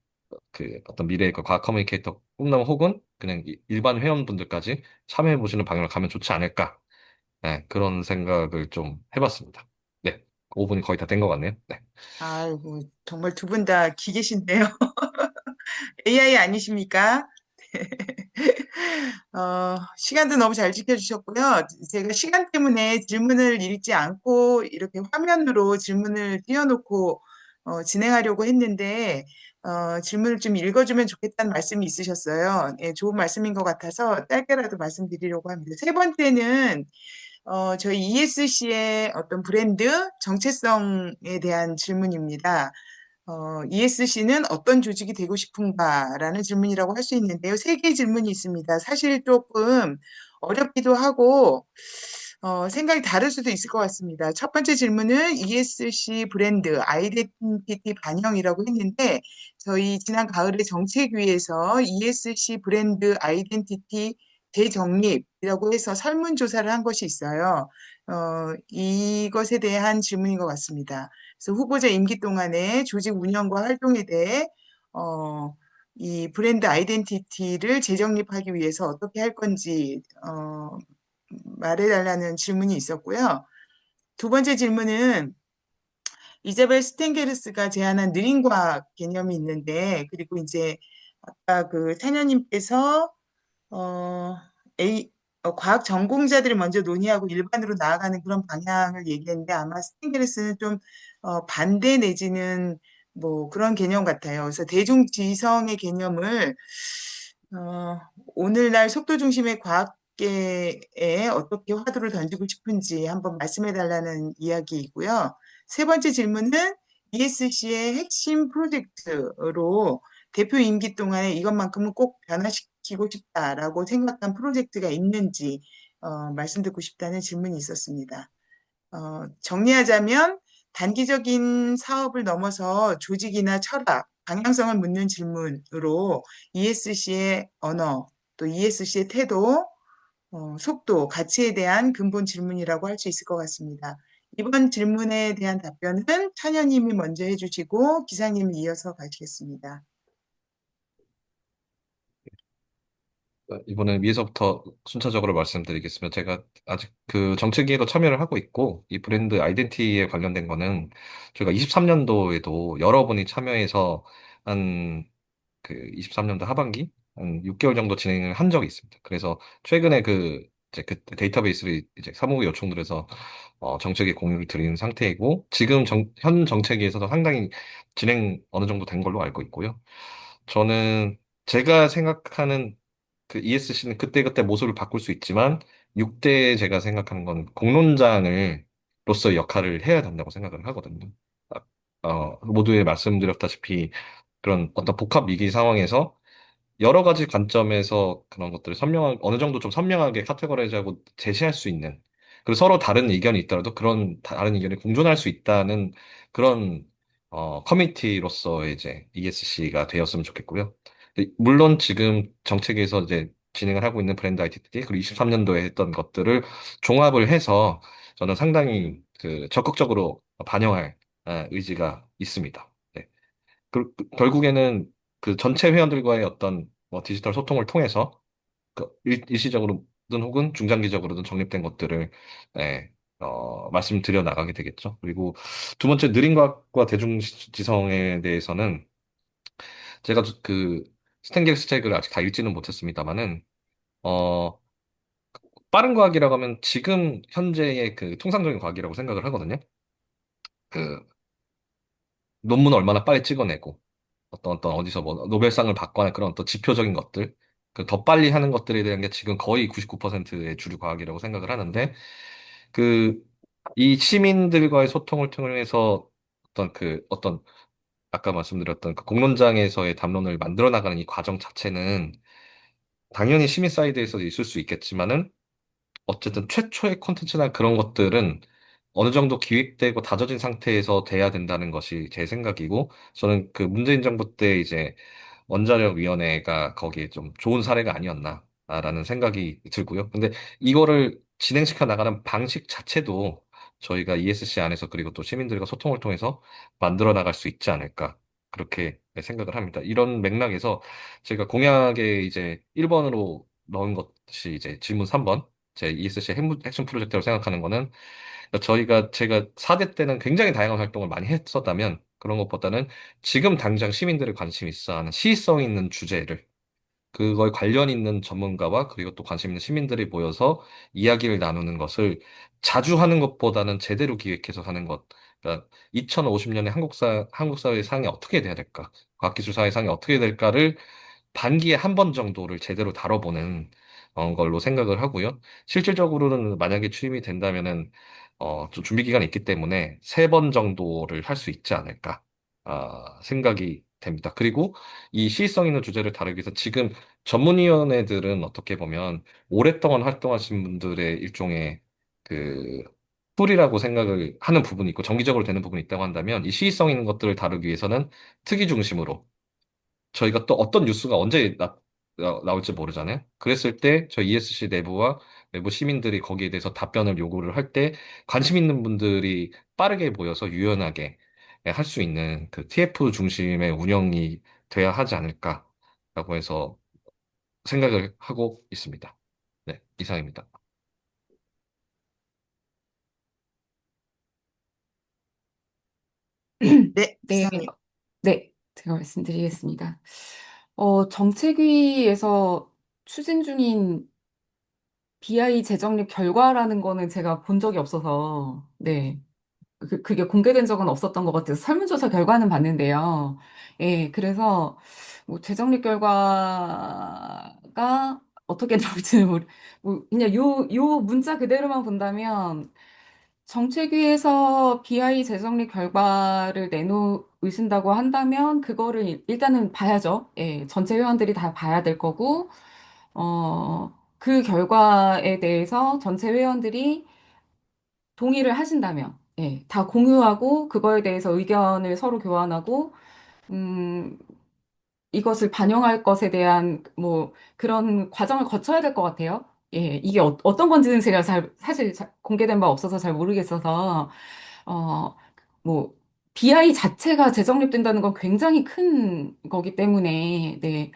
그 어떤 미래의 그 과학 커뮤니케이터 꿈나무 혹은 그냥 일반 회원분들까지 참여해 보시는 방향으로 가면 좋지 않을까. 네, 그런 생각을 좀 해봤습니다. 네, 5분이 거의 다 된 것 같네요. 네. 아이고, 정말 두 분 다 기계신데요. AI 아니십니까? 시간도 너무 잘 지켜주셨고요. 제가 시간 때문에 질문을 읽지 않고 이렇게 화면으로 질문을 띄워놓고 진행하려고 했는데 질문을 좀 읽어주면 좋겠다는 말씀이 있으셨어요. 예, 좋은 말씀인 것 같아서 짧게라도 말씀드리려고 합니다. 세 번째는 저희 ESC의 어떤 브랜드 정체성에 대한 질문입니다. ESC는 어떤 조직이 되고 싶은가라는 질문이라고 할 수 있는데요. 세 개의 질문이 있습니다. 사실 조금 어렵기도 하고, 생각이 다를 수도 있을 것 같습니다. 첫 번째 질문은 ESC 브랜드 아이덴티티 반영이라고 했는데, 저희 지난 가을에 정책위에서 ESC 브랜드 아이덴티티 대정립이라고 해서 설문조사를 한 것이 있어요. 이것에 대한 질문인 것 같습니다. 그래서 후보자 임기 동안에 조직 운영과 활동에 대해 이 브랜드 아이덴티티를 재정립하기 위해서 어떻게 할 건지 말해달라는 질문이 있었고요. 두 번째 질문은 이자벨 스텐게르스가 제안한 느린 과학 개념이 있는데 그리고 이제 아까 그 사녀님께서 어, A, 과학 전공자들이 먼저 논의하고 일반으로 나아가는 그런 방향을 얘기했는데 아마 스팅그레스는 좀 반대 내지는 뭐 그런 개념 같아요. 그래서 대중지성의 개념을 어, 오늘날 속도 중심의 과학계에 어떻게 화두를 던지고 싶은지 한번 말씀해 달라는 이야기이고요. 세 번째 질문은 ESC의 핵심 프로젝트로 대표 임기 동안에 이것만큼은 꼭 변화시키고 싶다라고 생각한 프로젝트가 있는지 말씀 듣고 싶다는 질문이 있었습니다. 정리하자면 단기적인 사업을 넘어서 조직이나 철학, 방향성을 묻는 질문으로 ESC의 언어, 또 ESC의 태도, 속도, 가치에 대한 근본 질문이라고 할 수 있을 것 같습니다. 이번 질문에 대한 답변은 찬현님이 먼저 해주시고 기사님이 이어서 가시겠습니다. 이번에 위에서부터 순차적으로 말씀드리겠습니다. 제가 아직 그 정책위에도 참여를 하고 있고, 이 브랜드 아이덴티티에 관련된 거는 저희가 23년도에도 여러분이 참여해서 한 그 23년도 하반기 한 6개월 정도 진행을 한 적이 있습니다. 그래서 최근에 그 이제 그 데이터베이스를 이제 사무부 요청들에서 정책에 공유를 드리는 상태이고 지금 현 정책위에서도 상당히 진행 어느 정도 된 걸로 알고 있고요. 저는 제가 생각하는 그 ESC는 그때그때 모습을 바꿀 수 있지만 6대 제가 생각하는 건 공론장을 로서의 역할을 해야 된다고 생각을 하거든요. 모두에 말씀드렸다시피 그런 어떤 복합 위기 상황에서 여러 가지 관점에서 그런 것들을 어느 정도 좀 선명하게 카테고라이즈하고 제시할 수 있는 그리고 서로 다른 의견이 있더라도 그런 다른 의견이 공존할 수 있다는 그런 커뮤니티로서 이제 ESC가 되었으면 좋겠고요. 물론 지금 정책에서 이제 진행을 하고 있는 브랜드 아이덴티티 그리고 23년도에 했던 것들을 종합을 해서 저는 상당히 그 적극적으로 반영할 의지가 있습니다. 네. 결국에는 그 전체 회원들과의 어떤 뭐 디지털 소통을 통해서 그 일시적으로든 혹은 중장기적으로든 정립된 것들을 예, 말씀드려 나가게 되겠죠. 그리고 두 번째 느린 과학과 대중지성에 대해서는 제가 그 스탠게르스 책을 아직 다 읽지는 못했습니다만은 어, 빠른 과학이라고 하면 지금 현재의 그 통상적인 과학이라고 생각을 하거든요. 그 논문을 얼마나 빨리 찍어내고 어떤 어디서 뭐 노벨상을 받거나 그런 어떤 지표적인 것들 그 더 빨리 하는 것들에 대한 게 지금 거의 99%의 주류 과학이라고 생각을 하는데 그 이 시민들과의 소통을 통해서 어떤 아까 말씀드렸던 그 공론장에서의 담론을 만들어 나가는 이 과정 자체는 당연히 시민 사이드에서 있을 수 있겠지만은 어쨌든 최초의 콘텐츠나 그런 것들은 어느 정도 기획되고 다져진 상태에서 돼야 된다는 것이 제 생각이고, 저는 그 문재인 정부 때 이제 원자력위원회가 거기에 좀 좋은 사례가 아니었나라는 생각이 들고요. 근데 이거를 진행시켜 나가는 방식 자체도 저희가 ESC 안에서 그리고 또 시민들과 소통을 통해서 만들어 나갈 수 있지 않을까. 그렇게 생각을 합니다. 이런 맥락에서 제가 공약에 이제 1번으로 넣은 것이 이제 질문 3번, 제 ESC 핵심 프로젝트라고 생각하는 거는 제가 4대 때는 굉장히 다양한 활동을 많이 했었다면 그런 것보다는 지금 당장 시민들이 관심 있어 하는 시의성 있는 주제를 그거에 관련 있는 전문가와 그리고 또 관심 있는 시민들이 모여서 이야기를 나누는 것을 자주 하는 것보다는 제대로 기획해서 하는 것. 그러니까 2050년에 한국 사회의 상이 어떻게 돼야 될까? 과학기술 사회 상이 어떻게 될까를 반기에 한 번 정도를 제대로 다뤄보는 걸로 생각을 하고요. 실질적으로는 만약에 취임이 된다면은 좀 준비 기간이 있기 때문에 3번 정도를 할 수 있지 않을까 생각이 됩니다. 그리고 이 시의성 있는 주제를 다루기 위해서 지금 전문위원회들은 어떻게 보면 오랫동안 활동하신 분들의 일종의 그 툴이라고 생각을 하는 부분이 있고 정기적으로 되는 부분이 있다고 한다면 이 시의성 있는 것들을 다루기 위해서는 특이 중심으로 저희가 또 어떤 뉴스가 언제 나올지 모르잖아요. 그랬을 때 저희 ESC 내부와 외부 시민들이 거기에 대해서 답변을 요구를 할 때 관심 있는 분들이 빠르게 모여서 유연하게 할 수 있는 그 TF 중심의 운영이 돼야 하지 않을까라고 해서 생각을 하고 있습니다. 네, 이상입니다. 네, 네, 기사님. 네, 제가 말씀드리겠습니다. 정책위에서 추진 중인 BI 재정립 결과라는 거는 제가 본 적이 없어서, 네. 그게 공개된 적은 없었던 것 같아서 설문조사 결과는 봤는데요. 예, 그래서 뭐 재정립 결과가 어떻게 나올지는 그냥 요 문자 그대로만 본다면 정책위에서 BI 재정립 결과를 내놓으신다고 한다면 그거를 일단은 봐야죠. 예, 전체 회원들이 다 봐야 될 거고, 그 결과에 대해서 전체 회원들이 동의를 하신다면, 예, 다 공유하고 그거에 대해서 의견을 서로 교환하고, 음, 이것을 반영할 것에 대한 뭐 그런 과정을 거쳐야 될 것 같아요. 예, 이게 떤 건지는 제가 사실 공개된 바 없어서 잘 모르겠어서, 어, 뭐, BI 자체가 재정립된다는 건 굉장히 큰 거기 때문에, 네.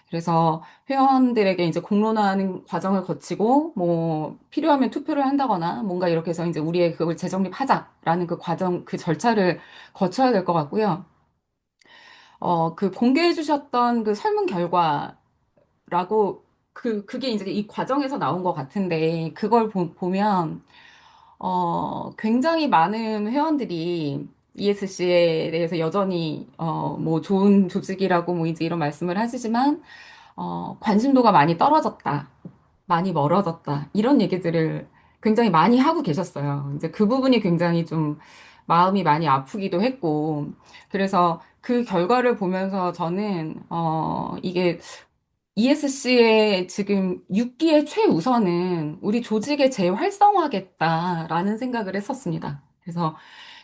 그래서 회원들에게 이제 공론화하는 과정을 거치고, 뭐, 필요하면 투표를 한다거나, 뭔가 이렇게 해서 이제 우리의 그걸 재정립하자라는 그 과정, 그 절차를 거쳐야 될 것 같고요. 그 공개해 주셨던 그 설문 결과라고, 그게 이제 이 과정에서 나온 것 같은데, 그걸 보면, 굉장히 많은 회원들이 ESC에 대해서 여전히, 뭐 좋은 조직이라고 뭐 이제 이런 말씀을 하시지만, 관심도가 많이 떨어졌다. 많이 멀어졌다. 이런 얘기들을 굉장히 많이 하고 계셨어요. 이제 그 부분이 굉장히 좀 마음이 많이 아프기도 했고, 그래서 그 결과를 보면서 저는, 이게 ESC의 지금 6기의 최우선은 우리 조직의 재활성화겠다라는 생각을 했었습니다. 그래서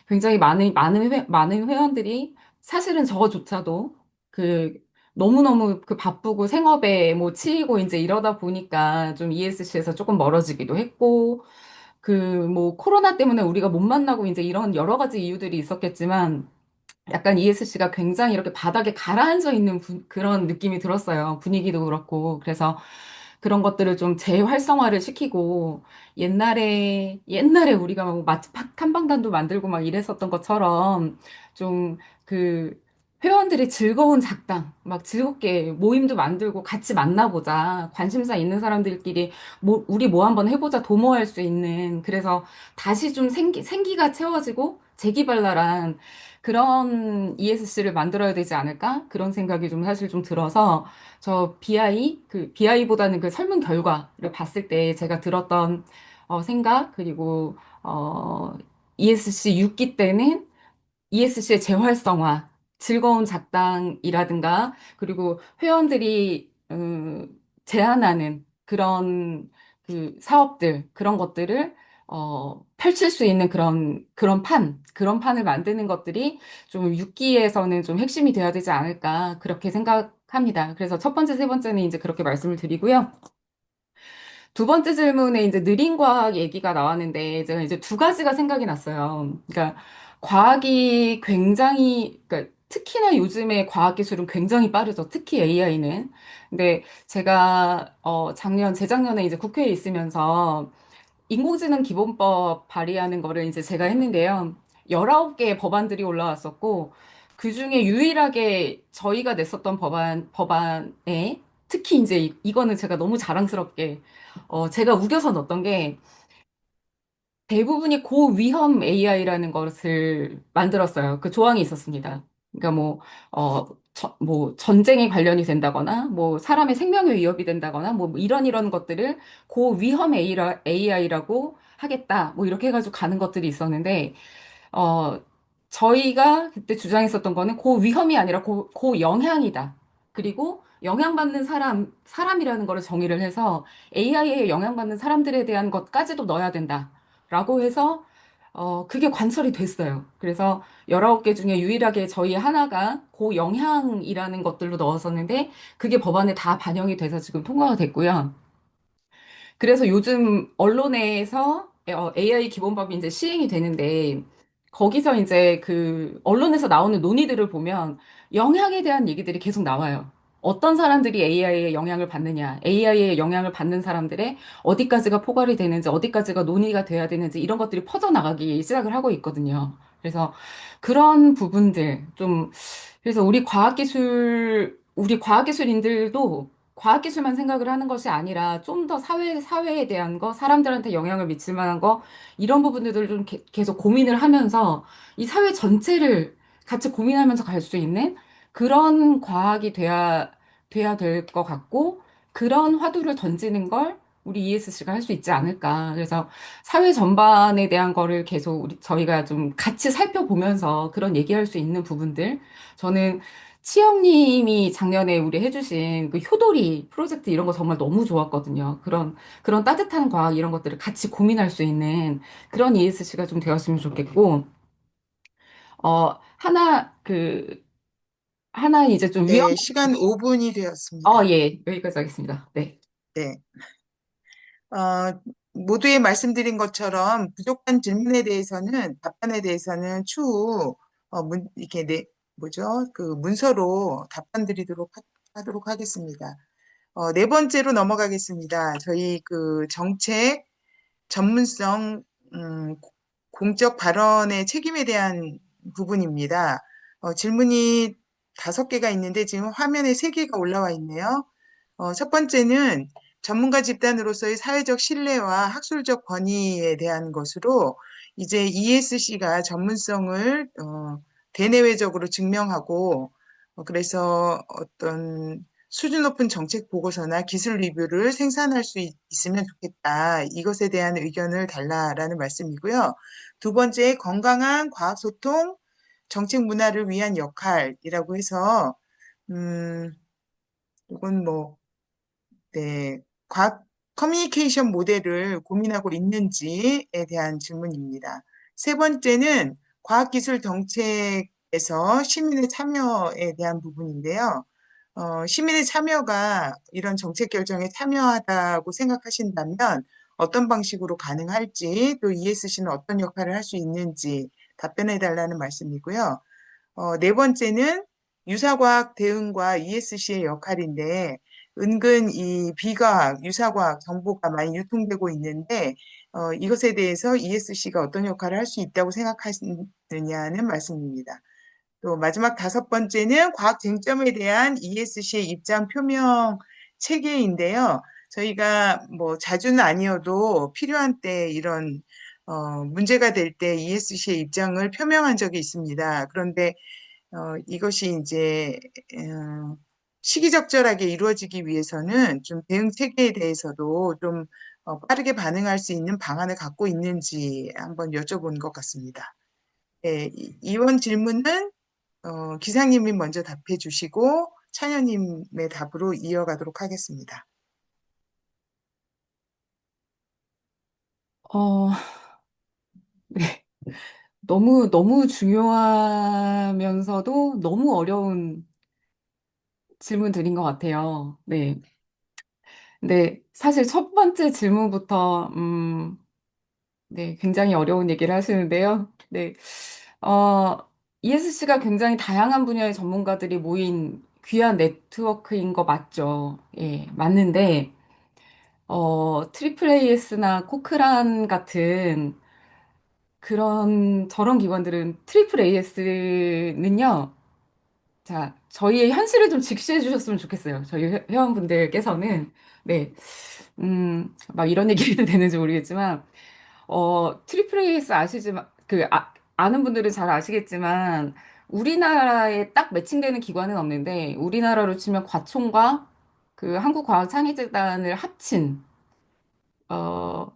굉장히 많은 회원들이 사실은 저조차도 그 너무너무 그 바쁘고 생업에 뭐 치이고 이제 이러다 보니까 좀 ESC에서 조금 멀어지기도 했고 그 뭐 코로나 때문에 우리가 못 만나고 이제 이런 여러 가지 이유들이 있었겠지만 약간 ESC가 굉장히 이렇게 바닥에 가라앉아 있는 그런 느낌이 들었어요. 분위기도 그렇고. 그래서 그런 것들을 좀 재활성화를 시키고 옛날에 우리가 뭐 맛집 탐방단도 만들고 막 이랬었던 것처럼 좀 그 회원들이 즐거운 작당, 막 즐겁게 모임도 만들고 같이 만나보자. 관심사 있는 사람들끼리 우리 뭐 한번 해보자. 도모할 수 있는. 그래서 다시 좀 생기가 채워지고 재기발랄한 그런 ESC를 만들어야 되지 않을까? 그런 생각이 좀 사실 좀 들어서 저 BI보다는 그 설문 결과를 봤을 때 제가 들었던 생각, 그리고 ESC 6기 때는 ESC의 재활성화, 즐거운 작당이라든가, 그리고 회원들이, 제안하는 그런 그 사업들, 그런 것들을, 펼칠 수 있는 그런 판을 만드는 것들이 좀 6기에서는 좀 핵심이 되어야 되지 않을까, 그렇게 생각합니다. 그래서 첫 번째, 세 번째는 이제 그렇게 말씀을 드리고요. 두 번째 질문에 이제 느린 과학 얘기가 나왔는데 제가 이제 두 가지가 생각이 났어요. 그러니까 과학이 굉장히, 그러니까 특히나 요즘에 과학기술은 굉장히 빠르죠. 특히 AI는. 근데 제가 재작년에 이제 국회에 있으면서 인공지능 기본법 발의하는 거를 이제 제가 했는데요. 19개의 법안들이 올라왔었고, 그 중에 유일하게 저희가 냈었던 법안에, 특히 이제 이거는 제가 너무 자랑스럽게, 제가 우겨서 넣었던 게, 대부분이 고위험 AI라는 것을 만들었어요. 그 조항이 있었습니다. 그러니까 뭐 전쟁에 관련이 된다거나, 뭐 사람의 생명에 위협이 된다거나, 뭐 이런 것들을 고위험 AI라고 하겠다. 뭐 이렇게 해가지고 가는 것들이 있었는데, 어, 저희가 그때 주장했었던 거는 고위험이 아니라 고영향이다. 그리고 영향받는 사람이라는 거를 정의를 해서 AI에 영향받는 사람들에 대한 것까지도 넣어야 된다. 라고 해서, 그게 관철이 됐어요. 그래서 19개 중에 유일하게 저희 하나가 고영향이라는 것들로 넣었었는데, 그게 법안에 다 반영이 돼서 지금 통과가 됐고요. 그래서 요즘 언론에서 AI 기본법이 이제 시행이 되는데 거기서 이제 그 언론에서 나오는 논의들을 보면 영향에 대한 얘기들이 계속 나와요. 어떤 사람들이 AI에 영향을 받느냐, AI에 영향을 받는 사람들의 어디까지가 포괄이 되는지, 어디까지가 논의가 돼야 되는지 이런 것들이 퍼져나가기 시작을 하고 있거든요. 그래서 그런 부분들 좀 그래서 우리 과학기술인들도 과학기술만 생각을 하는 것이 아니라 좀 더 사회에 대한 거, 사람들한테 영향을 미칠 만한 거, 이런 부분들을 좀 계속 고민을 하면서 이 사회 전체를 같이 고민하면서 갈 수 있는 그런 과학이 돼야 될 것 같고, 그런 화두를 던지는 걸 우리 ESC가 할 수 있지 않을까. 그래서 사회 전반에 대한 거를 계속 저희가 좀 같이 살펴보면서 그런 얘기할 수 있는 부분들. 저는 치영님이 작년에 우리 해주신 그 효도리 프로젝트 이런 거 정말 너무 좋았거든요. 그런 따뜻한 과학 이런 것들을 같이 고민할 수 있는 그런 ESC가 좀 되었으면 좋겠고, 하나 이제 좀 네, 시간 5분이 되었습니다. 예, 여기까지 하겠습니다. 네. 네. 모두에 말씀드린 것처럼 부족한 질문에 대해서는, 답변에 대해서는 추후, 이렇게, 뭐죠? 그 문서로 답변 드리도록 하도록 하겠습니다. 네 번째로 넘어가겠습니다. 저희 그 정책 전문성, 공적 발언의 책임에 대한 부분입니다. 질문이 5개가 있는데 지금 화면에 3개가 올라와 있네요. 첫 번째는 전문가 집단으로서의 사회적 신뢰와 학술적 권위에 대한 것으로 이제 ESC가 전문성을 대내외적으로 증명하고 그래서 어떤 수준 높은 정책 보고서나 기술 리뷰를 생산할 수 있으면 좋겠다. 이것에 대한 의견을 달라라는 말씀이고요. 두 번째, 건강한 과학소통, 정책 문화를 위한 역할이라고 해서 이건 뭐 네, 과학 커뮤니케이션 모델을 고민하고 있는지에 대한 질문입니다. 세 번째는 과학기술 정책에서 시민의 참여에 대한 부분인데요. 시민의 참여가 이런 정책 결정에 참여하다고 생각하신다면 어떤 방식으로 가능할지, 또 ESC는 어떤 역할을 할 수 있는지 답변해 달라는 말씀이고요. 네 번째는 유사과학 대응과 ESC의 역할인데, 은근 이 비과학, 유사과학 정보가 많이 유통되고 있는데, 이것에 대해서 ESC가 어떤 역할을 할 수 있다고 생각하시느냐는 말씀입니다. 또 마지막 다섯 번째는 과학 쟁점에 대한 ESC의 입장 표명 체계인데요. 저희가 뭐 자주는 아니어도 필요한 때 이런 문제가 될 때 ESC의 입장을 표명한 적이 있습니다. 그런데 이것이 이제 시기적절하게 이루어지기 위해서는 좀 대응 체계에 대해서도 좀 빠르게 반응할 수 있는 방안을 갖고 있는지 한번 여쭤본 것 같습니다. 네, 이번 질문은 기사님이 먼저 답해 주시고 차녀님의 답으로 이어가도록 하겠습니다. 어, 네. 너무 중요하면서도 너무 어려운 질문 드린 것 같아요. 네. 근데 사실 첫 번째 질문부터, 네, 굉장히 어려운 얘기를 하시는데요. 네. 어, ESC가 굉장히 다양한 분야의 전문가들이 모인 귀한 네트워크인 거 맞죠? 예, 맞는데, 트리플 AS나 코크란 같은 저런 기관들은 트리플 AS는요, 자, 저희의 현실을 좀 직시해 주셨으면 좋겠어요. 저희 회원분들께서는. 네. 막 이런 얘기 해도 되는지 모르겠지만, 트리플 AS 아시지만, 아는 분들은 잘 아시겠지만, 우리나라에 딱 매칭되는 기관은 없는데, 우리나라로 치면 과총과 그 한국과학창의재단을 어,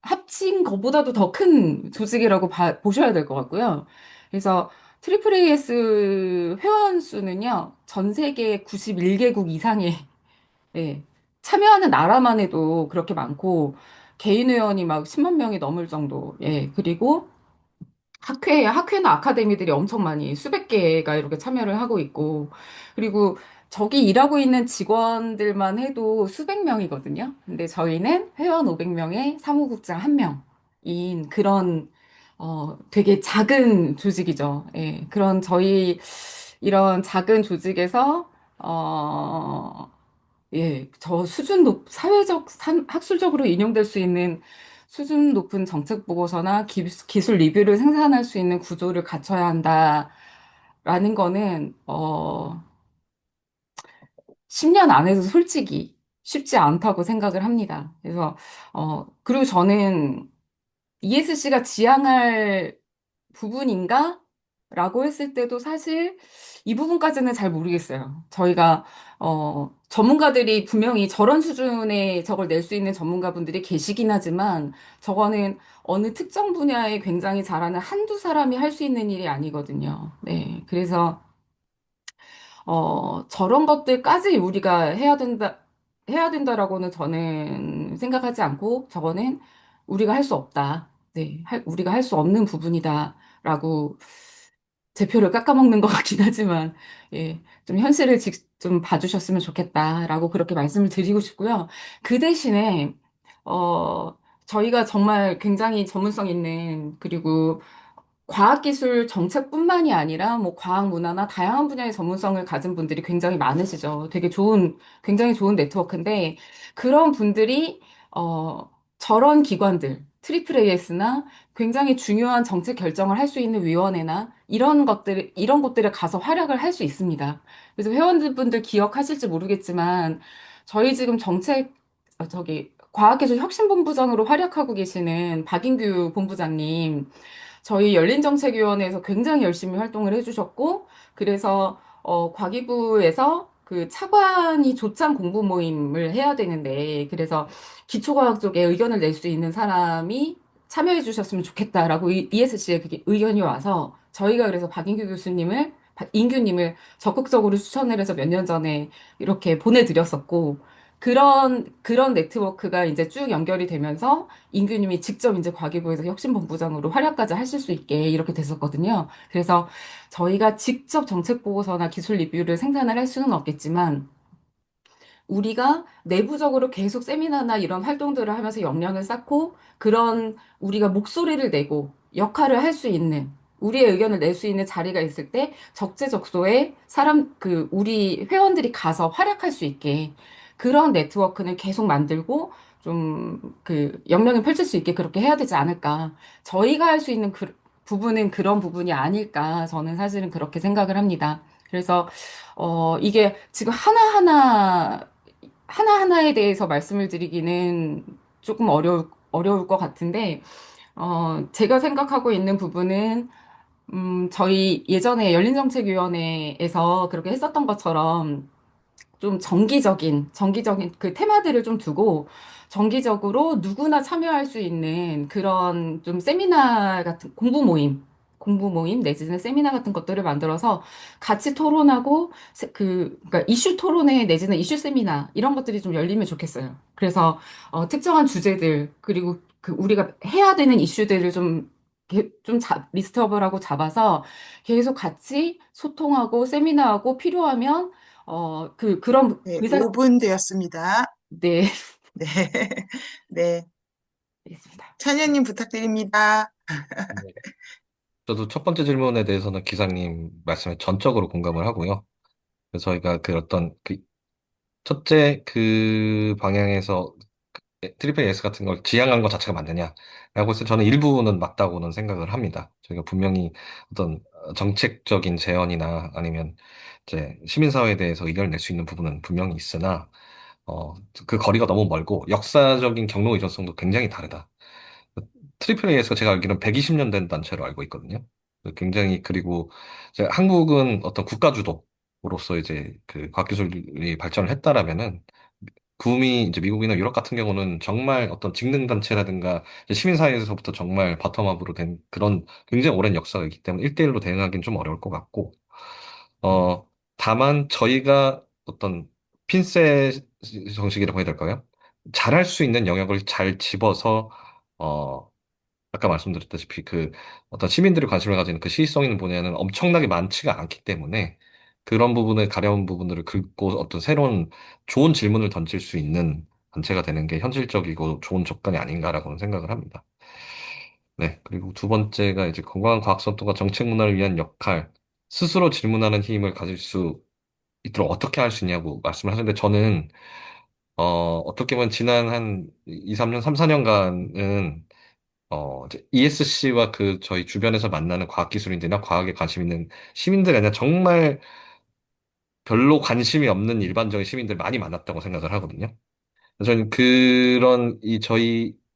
합친 것보다도 더 큰 조직이라고 보셔야 될 것 같고요. 그래서 트리플 AS 회원 수는요, 전 세계 91개국 이상의, 예, 참여하는 나라만 해도 그렇게 많고, 개인 회원이 막 10만 명이 넘을 정도, 예, 그리고 학회나 아카데미들이 엄청 많이 수백 개가 이렇게 참여를 하고 있고, 그리고 저기 일하고 있는 직원들만 해도 수백 명이거든요. 근데 저희는 회원 500명에 사무국장 1명인 그런, 되게 작은 조직이죠. 예, 그런 이런 작은 조직에서, 어, 예, 학술적으로 인용될 수 있는 수준 높은 정책 보고서나 기술 리뷰를 생산할 수 있는 구조를 갖춰야 한다라는 거는, 10년 안에도 솔직히 쉽지 않다고 생각을 합니다. 그래서, 그리고 저는 ESC가 지향할 부분인가? 라고 했을 때도 사실 이 부분까지는 잘 모르겠어요. 저희가, 전문가들이 분명히 저런 수준의 저걸 낼 수 있는 전문가분들이 계시긴 하지만 저거는 어느 특정 분야에 굉장히 잘하는 한두 사람이 할 수 있는 일이 아니거든요. 네. 그래서 저런 것들까지 우리가 해야 된다라고는 저는 생각하지 않고, 저거는 우리가 할 수 없다. 네, 우리가 할 수 없는 부분이다라고 제 표를 깎아먹는 것 같긴 하지만, 예, 좀 현실을 좀 봐주셨으면 좋겠다라고 그렇게 말씀을 드리고 싶고요. 그 대신에, 어, 저희가 정말 굉장히 전문성 있는, 그리고 과학기술 정책뿐만이 아니라 뭐 과학 문화나 다양한 분야의 전문성을 가진 분들이 굉장히 많으시죠. 굉장히 좋은 네트워크인데 그런 분들이 저런 기관들, 트리플 AS나 굉장히 중요한 정책 결정을 할 수 있는 위원회나 이런 곳들에 가서 활약을 할 수 있습니다. 그래서 회원분들 기억하실지 모르겠지만 저희 지금 과학기술 혁신본부장으로 활약하고 계시는 박인규 본부장님, 저희 열린정책위원회에서 굉장히 열심히 활동을 해주셨고, 그래서, 과기부에서 그 차관이 조장 공부 모임을 해야 되는데, 그래서 기초과학 쪽에 의견을 낼 수 있는 사람이 참여해 주셨으면 좋겠다라고 ESC에 그게 의견이 와서, 저희가 그래서 인규님을 적극적으로 추천을 해서 몇 년 전에 이렇게 보내드렸었고, 그런 네트워크가 이제 쭉 연결이 되면서 임규님이 직접 이제 과기부에서 혁신본부장으로 활약까지 하실 수 있게 이렇게 됐었거든요. 그래서 저희가 직접 정책 보고서나 기술 리뷰를 생산을 할 수는 없겠지만 우리가 내부적으로 계속 세미나나 이런 활동들을 하면서 역량을 쌓고 그런 우리가 목소리를 내고 역할을 할 수 있는 우리의 의견을 낼 수 있는 자리가 있을 때 적재적소에 우리 회원들이 가서 활약할 수 있게 그런 네트워크는 계속 만들고 좀 역량을 펼칠 수 있게 그렇게 해야 되지 않을까. 저희가 할 수 있는 부분은 그런 부분이 아닐까. 저는 사실은 그렇게 생각을 합니다. 그래서 이게 지금 하나하나에 대해서 말씀을 드리기는 조금 어려울 것 같은데, 제가 생각하고 있는 부분은, 저희 예전에 열린정책위원회에서 그렇게 했었던 것처럼 좀 정기적인 그 테마들을 좀 두고 정기적으로 누구나 참여할 수 있는 그런 좀 세미나 같은 공부 모임 내지는 세미나 같은 것들을 만들어서 같이 토론하고 그러니까 이슈 토론회 내지는 이슈 세미나 이런 것들이 좀 열리면 좋겠어요. 그래서 특정한 주제들 그리고 우리가 해야 되는 이슈들을 리스트업을 하고 잡아서 계속 같이 소통하고 세미나하고 필요하면 그런 네, 의사, 5분 되었습니다. 네, 네. 네. 알겠습니다. 찬현님 부탁드립니다. 네. 저도 첫 번째 질문에 대해서는 기사님 말씀에 전적으로 공감을 하고요. 그래서 저희가 그 어떤 첫째 그 방향에서 트리플 S 같은 걸 지향한 것 자체가 맞느냐라고 해서 저는 일부는 맞다고는 생각을 합니다. 저희가 분명히 어떤 정책적인 제언이나 아니면 이제 시민사회에 대해서 의견을 낼 수 있는 부분은 분명히 있으나 어, 그 거리가 너무 멀고 역사적인 경로 의존성도 굉장히 다르다. 트리플 A에서 제가 알기로는 120년 된 단체로 알고 있거든요. 굉장히 그리고 이제 한국은 어떤 국가 주도로서 이제 그 과학기술이 발전을 했다라면은 구미 이제 미국이나 유럽 같은 경우는 정말 어떤 직능 단체라든가 이제 시민사회에서부터 정말 바텀업으로 된 그런 굉장히 오랜 역사가 있기 때문에 1대1로 대응하기는 좀 어려울 것 같고 다만 저희가 어떤 핀셋 정식이라고 해야 될까요? 잘할 수 있는 영역을 잘 집어서 어 아까 말씀드렸다시피 그 어떤 시민들이 관심을 가지는 그 시의성 있는 분야는 엄청나게 많지가 않기 때문에 그런 부분을 가려운 부분들을 긁고 어떤 새로운 좋은 질문을 던질 수 있는 단체가 되는 게 현실적이고 좋은 접근이 아닌가라고는 생각을 합니다. 네. 그리고 두 번째가 이제 건강한 과학 선도가 정책 문화를 위한 역할, 스스로 질문하는 힘을 가질 수 있도록 어떻게 할 수 있냐고 말씀을 하셨는데 저는 어떻게 보면 지난 한 2, 3년, 3, 4년간은 이제 ESC와 그 저희 주변에서 만나는 과학기술인들이나 과학에 관심 있는 시민들이 아니라 정말 별로 관심이 없는 일반적인 시민들 많이 만났다고 생각을 하거든요. 저는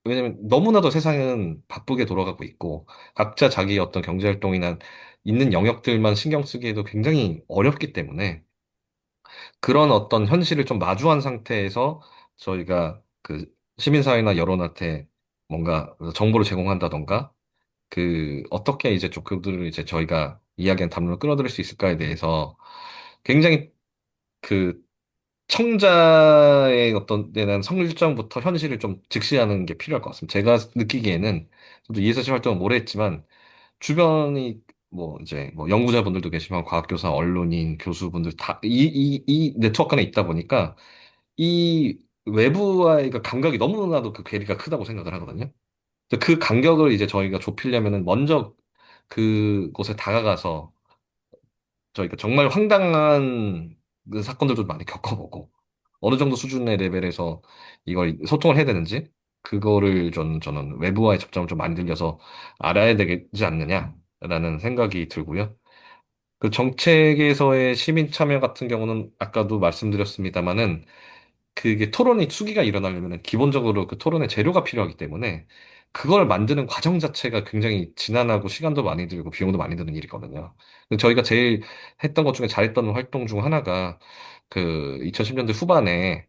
왜냐면 너무나도 세상은 바쁘게 돌아가고 있고, 각자 자기 어떤 경제활동이나 있는 영역들만 신경 쓰기에도 굉장히 어렵기 때문에, 그런 어떤 현실을 좀 마주한 상태에서 저희가 그 시민사회나 여론한테 뭔가 정보를 제공한다던가, 어떻게 이제 좀 그들을 이제 저희가 이야기한 담론을 끌어들일 수 있을까에 대해서 굉장히 그 청자의 어떤 데는 성일정부터 현실을 좀 직시하는 게 필요할 것 같습니다. 제가 느끼기에는 저도 ESG 활동을 오래 했지만 주변이 뭐 이제 뭐 연구자분들도 계시지만 과학교사, 언론인, 교수분들 다 이 네트워크 안에 있다 보니까 이 외부와의 그 감각이 너무나도 그 괴리가 크다고 생각을 하거든요. 그래서 그 간격을 이제 저희가 좁히려면은 먼저 그곳에 다가가서 저희가 정말 황당한 그 사건들도 많이 겪어보고 어느 정도 수준의 레벨에서 이걸 소통을 해야 되는지 그거를 저는 외부와의 접점을 좀 많이 들려서 알아야 되지 않느냐라는 생각이 들고요. 그 정책에서의 시민 참여 같은 경우는 아까도 말씀드렸습니다마는 그게 토론이 수기가 일어나려면 기본적으로 그 토론의 재료가 필요하기 때문에 그걸 만드는 과정 자체가 굉장히 지난하고 시간도 많이 들고 비용도 많이 드는 일이거든요. 근데 저희가 제일 했던 것 중에 잘했던 활동 중 하나가 그 2010년대 후반에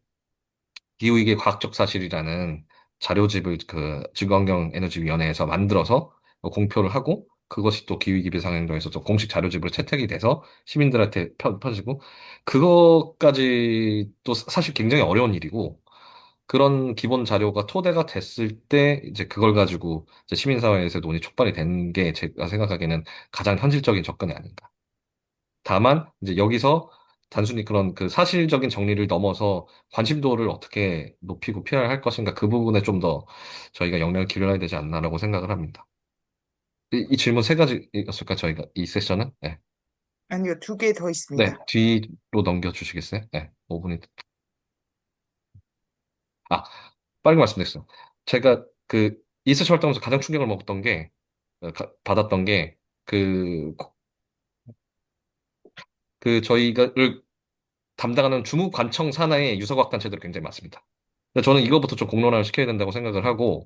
기후위기 과학적 사실이라는 자료집을 그 지구환경에너지위원회에서 만들어서 공표를 하고 그것이 또 기후위기 비상행동에서 또 공식 자료집으로 채택이 돼서 시민들한테 퍼지고, 그것까지 또 사실 굉장히 어려운 일이고, 그런 기본 자료가 토대가 됐을 때 이제 그걸 가지고 이제 시민사회에서 논의 촉발이 된 게 제가 생각하기에는 가장 현실적인 접근이 아닌가. 다만 이제 여기서 단순히 그런 그 사실적인 정리를 넘어서 관심도를 어떻게 높이고 피해야 할 것인가 그 부분에 좀 더 저희가 영향을 기울여야 되지 않나라고 생각을 합니다. 이 질문 세 가지였을까 저희가 이 세션은? 네. 아니요, 두 개 더 네, 있습니다. 뒤로 넘겨주시겠어요? 네, 5분이. 아, 빨리 말씀드렸어요. 제가 그 이세션 활동하면서 가장 충격을 먹었던 게, 받았던 게, 그, 그 저희가를 담당하는 주무관청 산하의 유서과학 단체들이 굉장히 많습니다. 근데 저는 이거부터 좀 공론화를 시켜야 된다고 생각을 하고,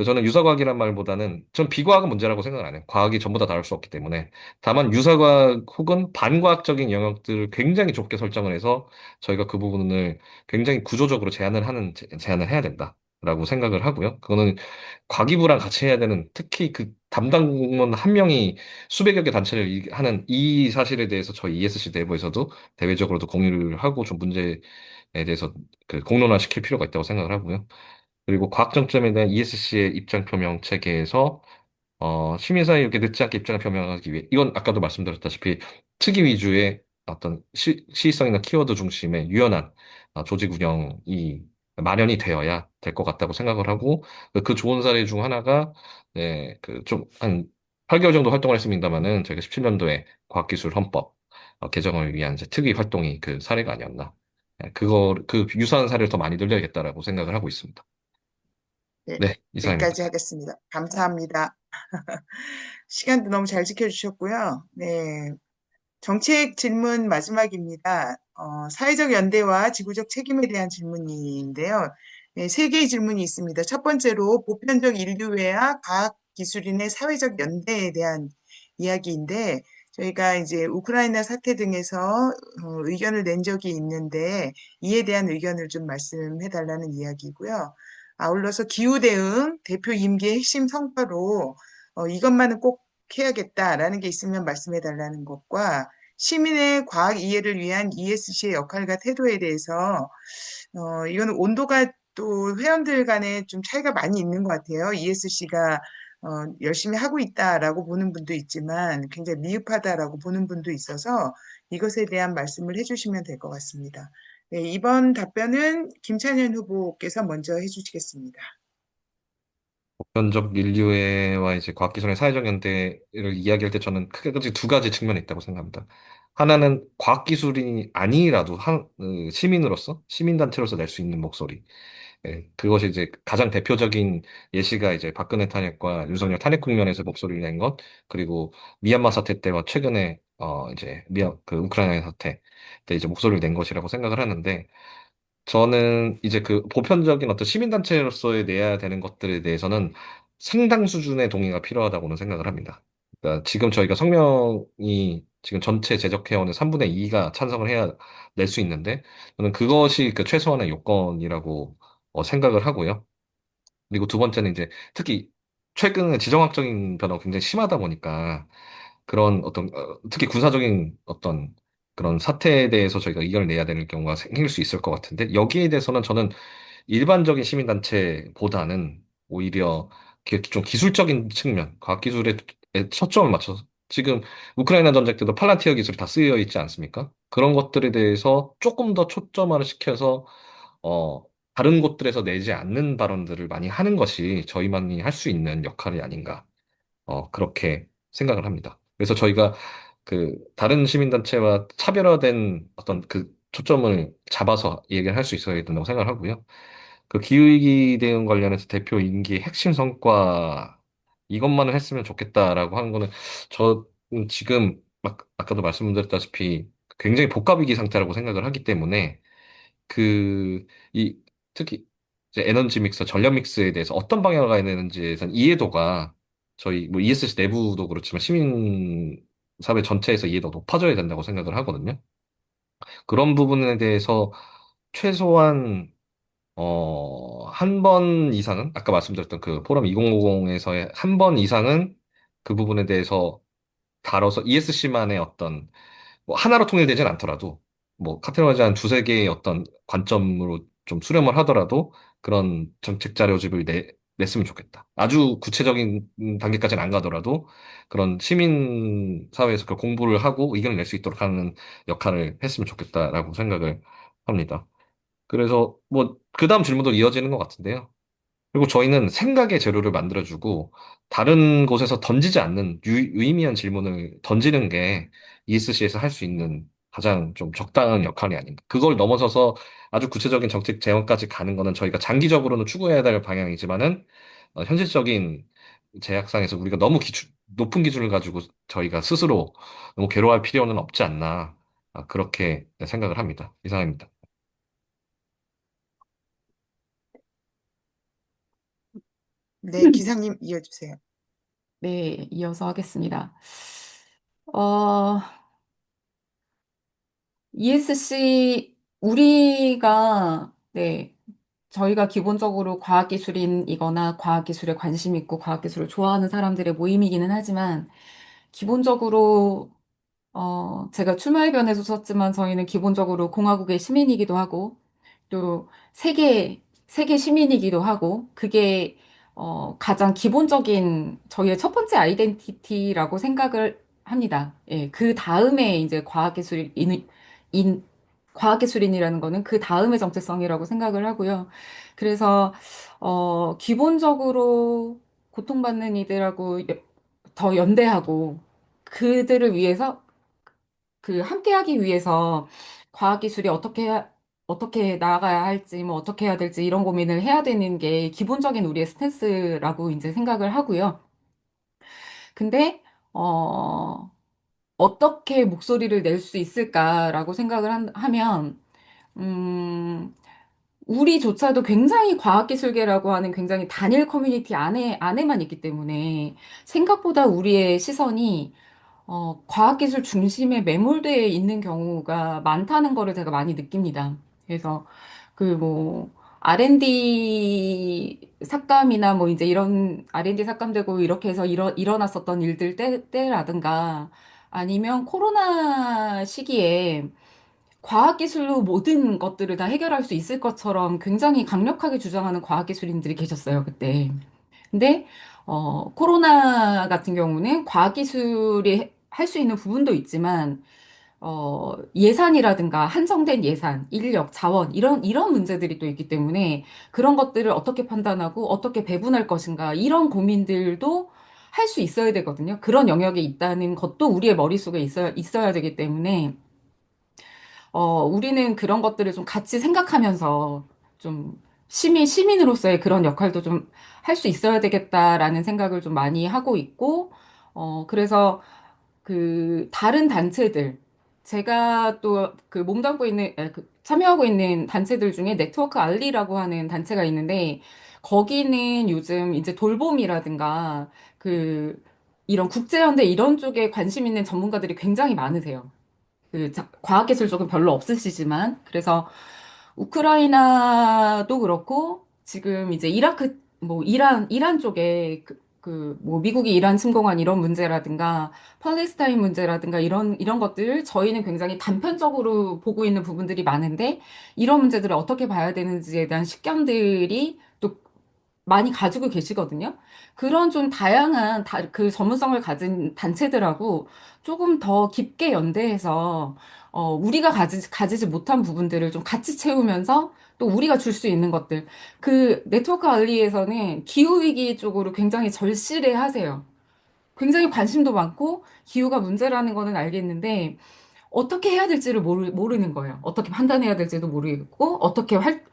저는 유사과학이란 말보다는 전 비과학은 문제라고 생각을 안 해요. 과학이 전부 다 다룰 수 없기 때문에. 다만 유사과학 혹은 반과학적인 영역들을 굉장히 좁게 설정을 해서 저희가 그 부분을 굉장히 구조적으로 제한을 해야 된다라고 생각을 하고요. 그거는 과기부랑 같이 해야 되는, 특히 그 담당 공무원 한 명이 수백여 개 단체를 하는 이 사실에 대해서 저희 ESC 내부에서도 대외적으로도 공유를 하고 좀 문제에 대해서 그 공론화 시킬 필요가 있다고 생각을 하고요. 그리고 과학정점에 대한 ESC의 입장 표명 체계에서 시민사회 이렇게 늦지 않게 입장을 표명하기 위해, 이건 아까도 말씀드렸다시피 특이 위주의 어떤 시의성이나 키워드 중심의 유연한 조직 운영이 마련이 되어야 될 것 같다고 생각을 하고, 그 좋은 사례 중 하나가, 네, 그 좀 한 8개월 정도 활동을 했습니다만은 저희가 17년도에 과학기술 헌법 개정을 위한 이제 특위 활동이 그 사례가 아니었나. 네, 그 유사한 사례를 더 많이 늘려야겠다라고 생각을 하고 있습니다. 네, 네, 이상입니다. 여기까지 하겠습니다. 감사합니다. 시간도 너무 잘 지켜주셨고요. 네, 정책 질문 마지막입니다. 사회적 연대와 지구적 책임에 대한 질문인데요. 네, 세 개의 질문이 있습니다. 첫 번째로 보편적 인류애와 과학기술인의 사회적 연대에 대한 이야기인데, 저희가 이제 우크라이나 사태 등에서 의견을 낸 적이 있는데, 이에 대한 의견을 좀 말씀해 달라는 이야기고요. 아울러서 기후 대응 대표 임기의 핵심 성과로 이것만은 꼭 해야겠다라는 게 있으면 말씀해 달라는 것과 시민의 과학 이해를 위한 ESC의 역할과 태도에 대해서 이거는 온도가 또 회원들 간에 좀 차이가 많이 있는 것 같아요. ESC가 열심히 하고 있다라고 보는 분도 있지만 굉장히 미흡하다라고 보는 분도 있어서 이것에 대한 말씀을 해주시면 될 것 같습니다. 네, 이번 답변은 김찬현 후보께서 먼저 해주시겠습니다. 보편적 인류애와 이제 과학기술의 사회적 연대를 이야기할 때 저는 크게 두 가지 측면이 있다고 생각합니다. 하나는 과학기술이 아니라도 시민으로서, 시민단체로서 낼 수 있는 목소리. 예, 그것이 이제 가장 대표적인 예시가 이제 박근혜 탄핵과 윤석열 탄핵 국면에서 목소리를 낸 것, 그리고 미얀마 사태 때와 최근에 이제 그 우크라이나 사태 때 이제 목소리를 낸 것이라고 생각을 하는데, 저는 이제 그 보편적인 어떤 시민단체로서의 내야 되는 것들에 대해서는 상당 수준의 동의가 필요하다고는 생각을 합니다. 그러니까 지금 저희가 성명이 지금 전체 제적회원의 3분의 2가 찬성을 해야 낼 수 있는데, 저는 그것이 그 최소한의 요건이라고 생각을 하고요. 그리고 두 번째는 이제 특히 최근에 지정학적인 변화가 굉장히 심하다 보니까 그런 어떤 특히 군사적인 어떤 그런 사태에 대해서 저희가 의견을 내야 되는 경우가 생길 수 있을 것 같은데, 여기에 대해서는 저는 일반적인 시민단체보다는 오히려 좀 기술적인 측면, 과학기술에 초점을 맞춰서, 지금 우크라이나 전쟁 때도 팔란티어 기술이 다 쓰여 있지 않습니까? 그런 것들에 대해서 조금 더 초점화를 시켜서 어, 다른 곳들에서 내지 않는 발언들을 많이 하는 것이 저희만이 할 수 있는 역할이 아닌가. 그렇게 생각을 합니다. 그래서 저희가 그 다른 시민단체와 차별화된 어떤 그 초점을 잡아서 얘기를 할 수 있어야 된다고 생각을 하고요. 그 기후위기 대응 관련해서 대표 임기의 핵심 성과 이것만을 했으면 좋겠다라고 하는 거는, 저는 지금 막 아까도 말씀드렸다시피 굉장히 복합위기 상태라고 생각을 하기 때문에, 그, 이, 특히 이제 에너지 믹스, 전력 믹스에 대해서 어떤 방향을 가야 되는지에 대한 이해도가 저희 뭐 ESC 내부도 그렇지만 시민 사회 전체에서 이해도가 높아져야 된다고 생각을 하거든요. 그런 부분에 대해서 최소한 한 번 이상은, 아까 말씀드렸던 그 포럼 2050에서의 한 번 이상은 그 부분에 대해서 다뤄서 ESC만의 어떤 뭐 하나로 통일되진 않더라도 뭐 카테고라이즈 한 두세 개의 어떤 관점으로 좀 수렴을 하더라도 그런 정책 자료집을 냈으면 좋겠다. 아주 구체적인 단계까지는 안 가더라도 그런 시민 사회에서 그 공부를 하고 의견을 낼 수 있도록 하는 역할을 했으면 좋겠다라고 생각을 합니다. 그래서 뭐 그 다음 질문도 이어지는 것 같은데요. 그리고 저희는 생각의 재료를 만들어주고 다른 곳에서 던지지 않는 유의미한 질문을 던지는 게 ESC에서 할 수 있는 가장 좀 적당한 역할이 아닌가. 그걸 넘어서서 아주 구체적인 정책 제안까지 가는 거는 저희가 장기적으로는 추구해야 될 방향이지만은 현실적인 제약상에서 우리가 너무 높은 기준을 가지고 저희가 스스로 너무 괴로워할 필요는 없지 않나. 그렇게 생각을 합니다. 이상입니다. 네, 기상님 이어주세요. 네, 이어서 하겠습니다. 어, ESC, 네, 저희가 기본적으로 과학기술인이거나 과학기술에 관심 있고 과학기술을 좋아하는 사람들의 모임이기는 하지만, 기본적으로 제가 출마해변에서 썼지만 저희는 기본적으로 공화국의 시민이기도 하고, 또 세계 시민이기도 하고, 그게, 가장 기본적인 저희의 첫 번째 아이덴티티라고 생각을 합니다. 예, 그 다음에 이제 과학기술인이라는 거는 그 다음의 정체성이라고 생각을 하고요. 그래서, 기본적으로 고통받는 이들하고 더 연대하고, 그들을 위해서 함께하기 위해서 과학기술이 어떻게 나아가야 할지, 뭐 어떻게 해야 될지 이런 고민을 해야 되는 게 기본적인 우리의 스탠스라고 이제 생각을 하고요. 근데, 어, 어떻게 목소리를 낼 수 있을까라고 생각을 하면, 음, 우리조차도 굉장히 과학기술계라고 하는 굉장히 단일 커뮤니티 안에만 있기 때문에 생각보다 우리의 시선이 과학기술 중심에 매몰되어 있는 경우가 많다는 거를 제가 많이 느낍니다. 그래서 그 뭐 R&D 삭감이나 뭐 이제 이런 R&D 삭감되고 이렇게 해서 일어났었던 일들 때라든가 아니면 코로나 시기에 과학기술로 모든 것들을 다 해결할 수 있을 것처럼 굉장히 강력하게 주장하는 과학기술인들이 계셨어요, 그때. 근데 코로나 같은 경우는 과학기술이 할 수 있는 부분도 있지만 예산이라든가 한정된 예산, 인력, 자원 이런 문제들이 또 있기 때문에 그런 것들을 어떻게 판단하고 어떻게 배분할 것인가 이런 고민들도 할 수 있어야 되거든요. 그런 영역에 있다는 것도 우리의 머릿속에 있어야 되기 때문에 우리는 그런 것들을 좀 같이 생각하면서 좀 시민으로서의 그런 역할도 좀 할 수 있어야 되겠다라는 생각을 좀 많이 하고 있고, 그래서 그 다른 단체들, 제가 또 그 몸담고 있는, 참여하고 있는 단체들 중에 네트워크 알리라고 하는 단체가 있는데, 거기는 요즘 이제 돌봄이라든가 이런 국제연대 이런 쪽에 관심 있는 전문가들이 굉장히 많으세요. 과학기술 쪽은 별로 없으시지만, 그래서 우크라이나도 그렇고, 지금 이제 이란 쪽에 뭐, 미국이 이란 침공한 이런 문제라든가, 팔레스타인 문제라든가, 이런 것들, 저희는 굉장히 단편적으로 보고 있는 부분들이 많은데, 이런 문제들을 어떻게 봐야 되는지에 대한 식견들이 또 많이 가지고 계시거든요. 그런 좀 다양한 그 전문성을 가진 단체들하고 조금 더 깊게 연대해서 우리가 가지지 못한 부분들을 좀 같이 채우면서 또 우리가 줄 수 있는 것들. 그 네트워크 알리에서는 기후위기 쪽으로 굉장히 절실해 하세요. 굉장히 관심도 많고 기후가 문제라는 거는 알겠는데 어떻게 해야 될지를 모르는 거예요. 어떻게 판단해야 될지도 모르겠고,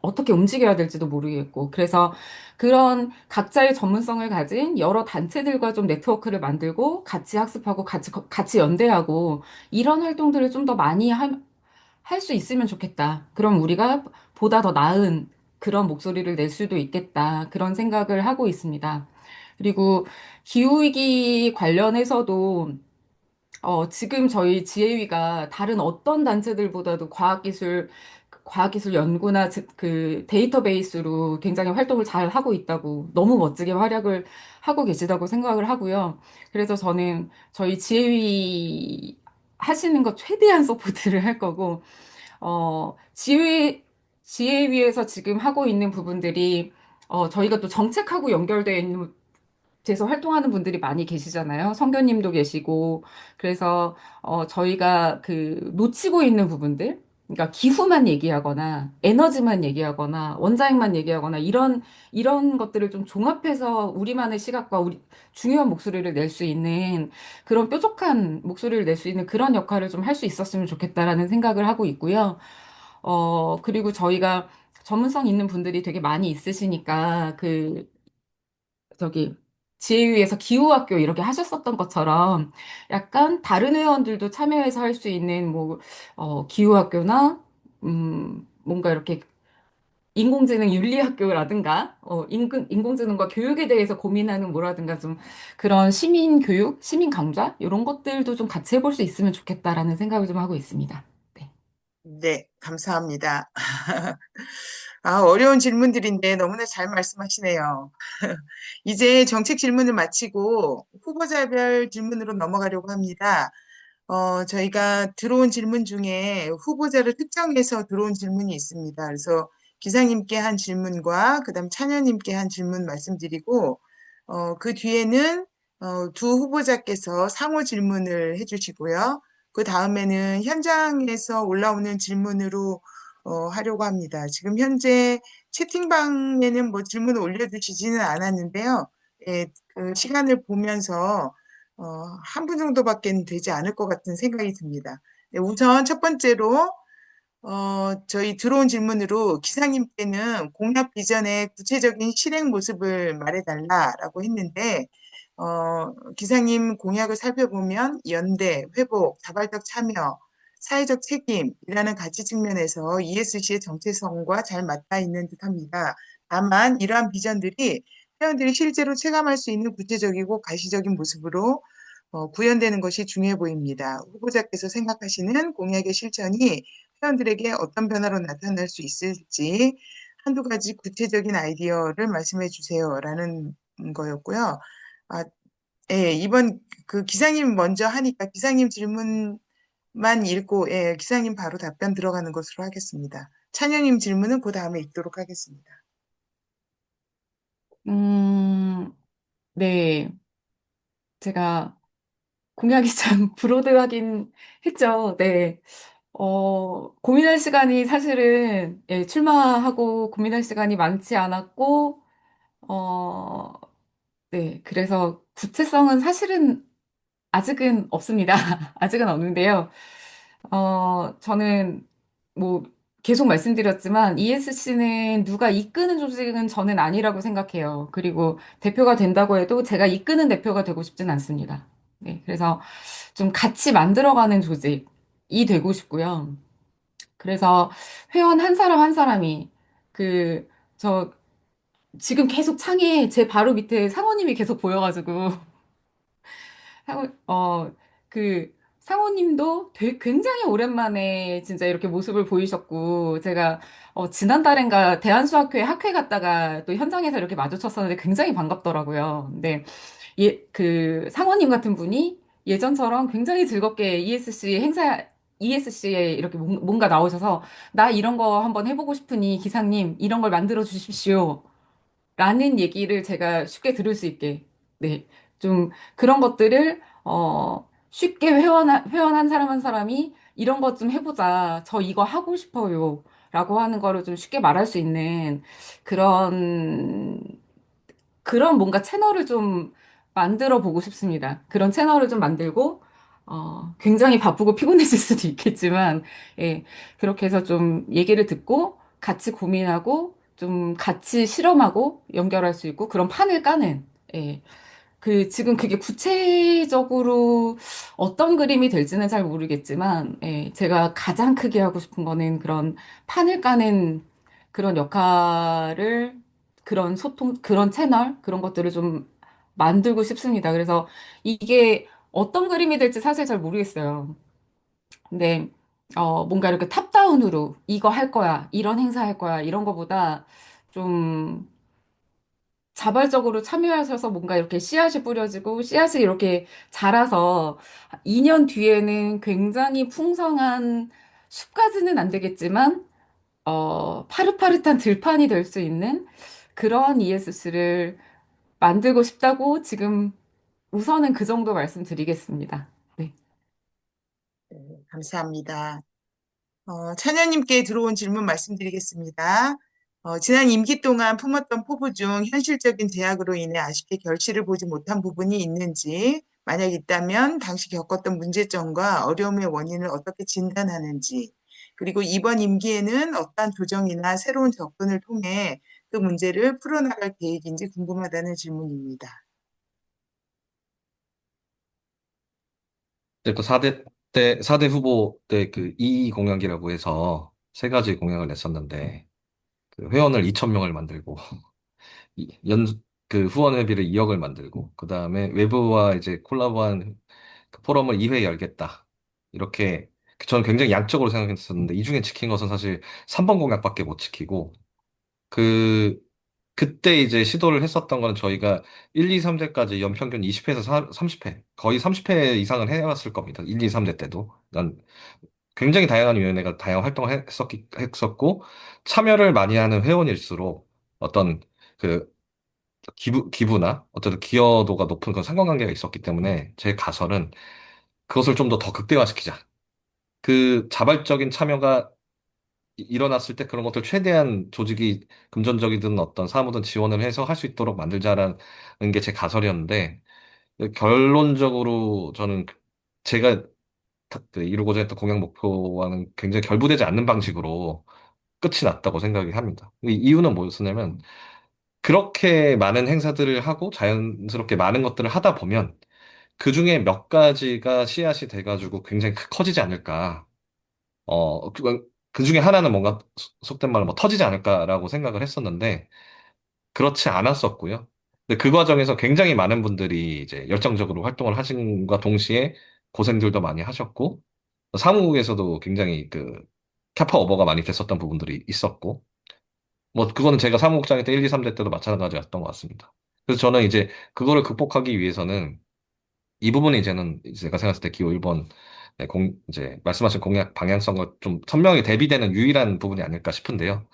어떻게 움직여야 될지도 모르겠고. 그래서 그런 각자의 전문성을 가진 여러 단체들과 좀 네트워크를 만들고, 같이 학습하고, 같이 연대하고, 이런 활동들을 좀 더 많이 할 수 있으면 좋겠다. 그럼 우리가 보다 더 나은 그런 목소리를 낼 수도 있겠다. 그런 생각을 하고 있습니다. 그리고 기후위기 관련해서도 지금 저희 지혜위가 다른 어떤 단체들보다도 과학기술 연구나 그 데이터베이스로 굉장히 활동을 잘 하고 있다고 너무 멋지게 활약을 하고 계시다고 생각을 하고요. 그래서 저는 저희 지혜위 하시는 거 최대한 서포트를 할 거고, 지혜위에서 지금 하고 있는 부분들이 저희가 또 정책하고 연결되어 있는 돼서 활동하는 분들이 많이 계시잖아요. 선교님도 계시고. 그래서, 저희가 그 놓치고 있는 부분들, 그러니까 기후만 얘기하거나, 에너지만 얘기하거나, 원자핵만 얘기하거나, 이런 것들을 좀 종합해서 우리만의 시각과 우리, 중요한 목소리를 낼 수 있는 그런 뾰족한 목소리를 낼 수 있는 그런 역할을 좀 할 수 있었으면 좋겠다라는 생각을 하고 있고요. 그리고 저희가 전문성 있는 분들이 되게 많이 있으시니까, 저기 지혜위에서 기후학교 이렇게 하셨었던 것처럼 약간 다른 회원들도 참여해서 할 수 있는 뭐 기후학교나 뭔가 이렇게 인공지능 윤리학교라든가 인공지능과 교육에 대해서 고민하는 뭐라든가 좀 그런 시민 교육, 시민 강좌 이런 것들도 좀 같이 해볼 수 있으면 좋겠다라는 생각을 좀 하고 있습니다. 네. 네, 감사합니다. 아, 어려운 질문들인데 너무나 잘 말씀하시네요. 이제 정책 질문을 마치고 후보자별 질문으로 넘어가려고 합니다. 저희가 들어온 질문 중에 후보자를 특정해서 들어온 질문이 있습니다. 그래서 기사님께 한 질문과 그다음 차녀님께 한 질문 말씀드리고, 그 뒤에는 두 후보자께서 상호 질문을 해주시고요. 그 다음에는 현장에서 올라오는 질문으로 하려고 합니다. 지금 현재 채팅방에는 뭐 질문을 올려주시지는 않았는데요. 예, 그 시간을 보면서 한 분 정도밖에 되지 않을 것 같은 생각이 듭니다. 네, 우선 첫 번째로 저희 들어온 질문으로 기사님께는 공약 비전의 구체적인 실행 모습을 말해달라라고 했는데, 기사님 공약을 살펴보면 연대, 회복, 자발적 참여, 사회적 책임이라는 가치 측면에서 ESG의 정체성과 잘 맞닿아 있는 듯합니다. 다만 이러한 비전들이 회원들이 실제로 체감할 수 있는 구체적이고 가시적인 모습으로 구현되는 것이 중요해 보입니다. 후보자께서 생각하시는 공약의 실천이 회원들에게 어떤 변화로 나타날 수 있을지 한두 가지 구체적인 아이디어를 말씀해 주세요라는 거였고요. 아, 예, 이번 그 기사님 먼저 하니까 기사님 질문만 읽고, 예, 기사님 바로 답변 들어가는 것으로 하겠습니다. 찬영님 질문은 그 다음에 읽도록 하겠습니다. 음, 네. 제가 공약이 참 브로드하긴 했죠. 네. 고민할 시간이 사실은, 예, 출마하고 고민할 시간이 많지 않았고, 어, 네. 그래서 구체성은 사실은 아직은 없습니다. 아직은 없는데요. 저는 뭐 계속 말씀드렸지만 ESC는 누가 이끄는 조직은 저는 아니라고 생각해요. 그리고 대표가 된다고 해도 제가 이끄는 대표가 되고 싶진 않습니다. 네. 그래서 좀 같이 만들어가는 조직이 되고 싶고요. 그래서 회원 한 사람 한 사람이 그, 저, 지금 계속 창에 제 바로 밑에 상호님이 계속 보여가지고, 상호, 그, 상호님도 굉장히 오랜만에 진짜 이렇게 모습을 보이셨고, 제가, 지난달엔가 대한수학회 학회 갔다가 또 현장에서 이렇게 마주쳤었는데 굉장히 반갑더라고요. 근데, 상호님 같은 분이 예전처럼 굉장히 즐겁게 ESC에 이렇게 뭔가 나오셔서, 나 이런 거 한번 해보고 싶으니 기사님, 이런 걸 만들어 주십시오. 라는 얘기를 제가 쉽게 들을 수 있게, 네. 좀 그런 것들을, 쉽게 회원 한 사람 한 사람이 이런 것 좀 해보자. 저 이거 하고 싶어요. 라고 하는 거를 좀 쉽게 말할 수 있는 그런 그런 뭔가 채널을 좀 만들어 보고 싶습니다. 그런 채널을 좀 만들고, 굉장히 바쁘고 피곤해질 수도 있겠지만, 예, 그렇게 해서 좀 얘기를 듣고, 같이 고민하고, 좀 같이 실험하고, 연결할 수 있고, 그런 판을 까는, 예, 지금 그게 구체적으로 어떤 그림이 될지는 잘 모르겠지만, 예, 제가 가장 크게 하고 싶은 거는 그런 판을 까는 그런 역할을, 그런 소통, 그런 채널, 그런 것들을 좀 만들고 싶습니다. 그래서 이게 어떤 그림이 될지 사실 잘 모르겠어요. 근데, 뭔가 이렇게 탑다운 탑다운으로 이거 할 거야, 이런 행사 할 거야, 이런 거보다 좀 자발적으로 참여하셔서 뭔가 이렇게 씨앗이 뿌려지고 씨앗이 이렇게 자라서 2년 뒤에는 굉장히 풍성한 숲까지는 안 되겠지만 파릇파릇한 들판이 될 수 있는 그런 ESC를 만들고 싶다고 지금 우선은 그 정도 말씀드리겠습니다. 네. 네, 감사합니다. 차녀님께 들어온 질문 말씀드리겠습니다. 지난 임기 동안 품었던 포부 중 현실적인 제약으로 인해 아쉽게 결실을 보지 못한 부분이 있는지, 만약 있다면 당시 겪었던 문제점과 어려움의 원인을 어떻게 진단하는지, 그리고 이번 임기에는 어떠한 조정이나 새로운 접근을 통해 그 문제를 풀어나갈 계획인지 궁금하다는 질문입니다. 이제 또 4대 후보 때 그 이의 공약이라고 해서 세 가지 공약을 냈었는데, 그 회원을 2,000명을 만들고, 이- 연, 그 후원 회비를 2억을 만들고, 그 다음에 외부와 이제 콜라보한 그 포럼을 2회 열겠다. 이렇게, 저는 굉장히 양적으로 생각했었는데, 이 중에 지킨 것은 사실 3번 공약밖에 못 지키고, 그, 그때 이제 시도를 했었던 건 저희가 1, 2, 3대까지 연평균 20회에서 30회, 거의 30회 이상은 해왔을 겁니다. 1, 2, 3대 때도. 난 굉장히 다양한 위원회가 다양한 활동을 했었고, 참여를 많이 하는 회원일수록 어떤 그 기부나 어떤 기여도가 높은 그런 상관관계가 있었기 때문에 제 가설은 그것을 좀 더 극대화시키자. 그 자발적인 참여가 일어났을 때 그런 것들 최대한 조직이 금전적이든 어떤 사무든 지원을 해서 할 수 있도록 만들자라는 게 제 가설이었는데, 결론적으로 저는 제가 그 이루고자 했던 공약 목표와는 굉장히 결부되지 않는 방식으로 끝이 났다고 생각이 합니다. 이 이유는 뭐였냐면, 그렇게 많은 행사들을 하고 자연스럽게 많은 것들을 하다 보면 그 중에 몇 가지가 씨앗이 돼가지고 굉장히 커지지 않을까. 그 중에 하나는 뭔가 속된 말로 뭐 터지지 않을까라고 생각을 했었는데 그렇지 않았었고요. 근데 그 과정에서 굉장히 많은 분들이 이제 열정적으로 활동을 하신과 동시에 고생들도 많이 하셨고 사무국에서도 굉장히 그 캐파 오버가 많이 됐었던 부분들이 있었고 뭐 그거는 제가 사무국장일 때 1, 2, 3대 때도 마찬가지였던 것 같습니다. 그래서 저는 이제 그거를 극복하기 위해서는 이 부분이 이제는 이제 제가 생각했을 때 기호 1번 이제 말씀하신 공약 방향성과 좀 선명히 대비되는 유일한 부분이 아닐까 싶은데요.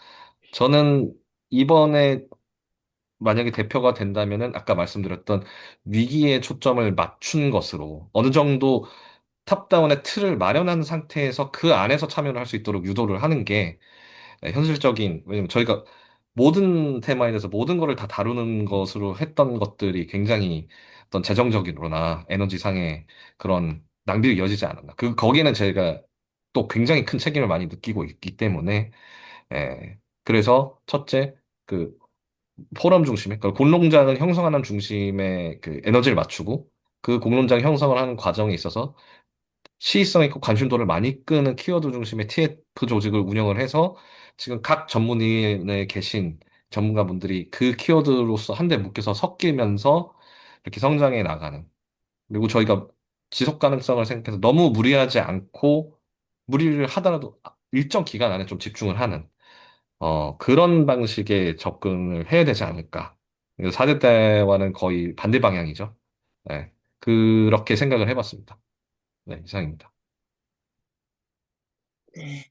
저는 이번에 만약에 대표가 된다면은 아까 말씀드렸던 위기에 초점을 맞춘 것으로 어느 정도 탑다운의 틀을 마련한 상태에서 그 안에서 참여를 할 수 있도록 유도를 하는 게 현실적인, 왜냐면 저희가 모든 테마에 대해서 모든 거를 다 다루는 것으로 했던 것들이 굉장히 어떤 재정적으로나 에너지상의 그런 낭비로 이어지지 않았나. 거기에는 저희가 또 굉장히 큰 책임을 많이 느끼고 있기 때문에, 그래서 첫째, 그 포럼 중심에, 그 공론장을 형성하는 중심에 그 에너지를 맞추고 그 공론장 형성을 하는 과정에 있어서 시의성 있고 관심도를 많이 끄는 키워드 중심의 TF 조직을 운영을 해서 지금 각 전문위에 계신 전문가분들이 그 키워드로서 한데 묶여서 섞이면서 이렇게 성장해 나가는. 그리고 저희가 지속 가능성을 생각해서 너무 무리하지 않고 무리를 하더라도 일정 기간 안에 좀 집중을 하는 그런 방식의 접근을 해야 되지 않을까. 4대 때와는 거의 반대 방향이죠. 네. 그렇게 생각을 해봤습니다. 네, 이상입니다. 네.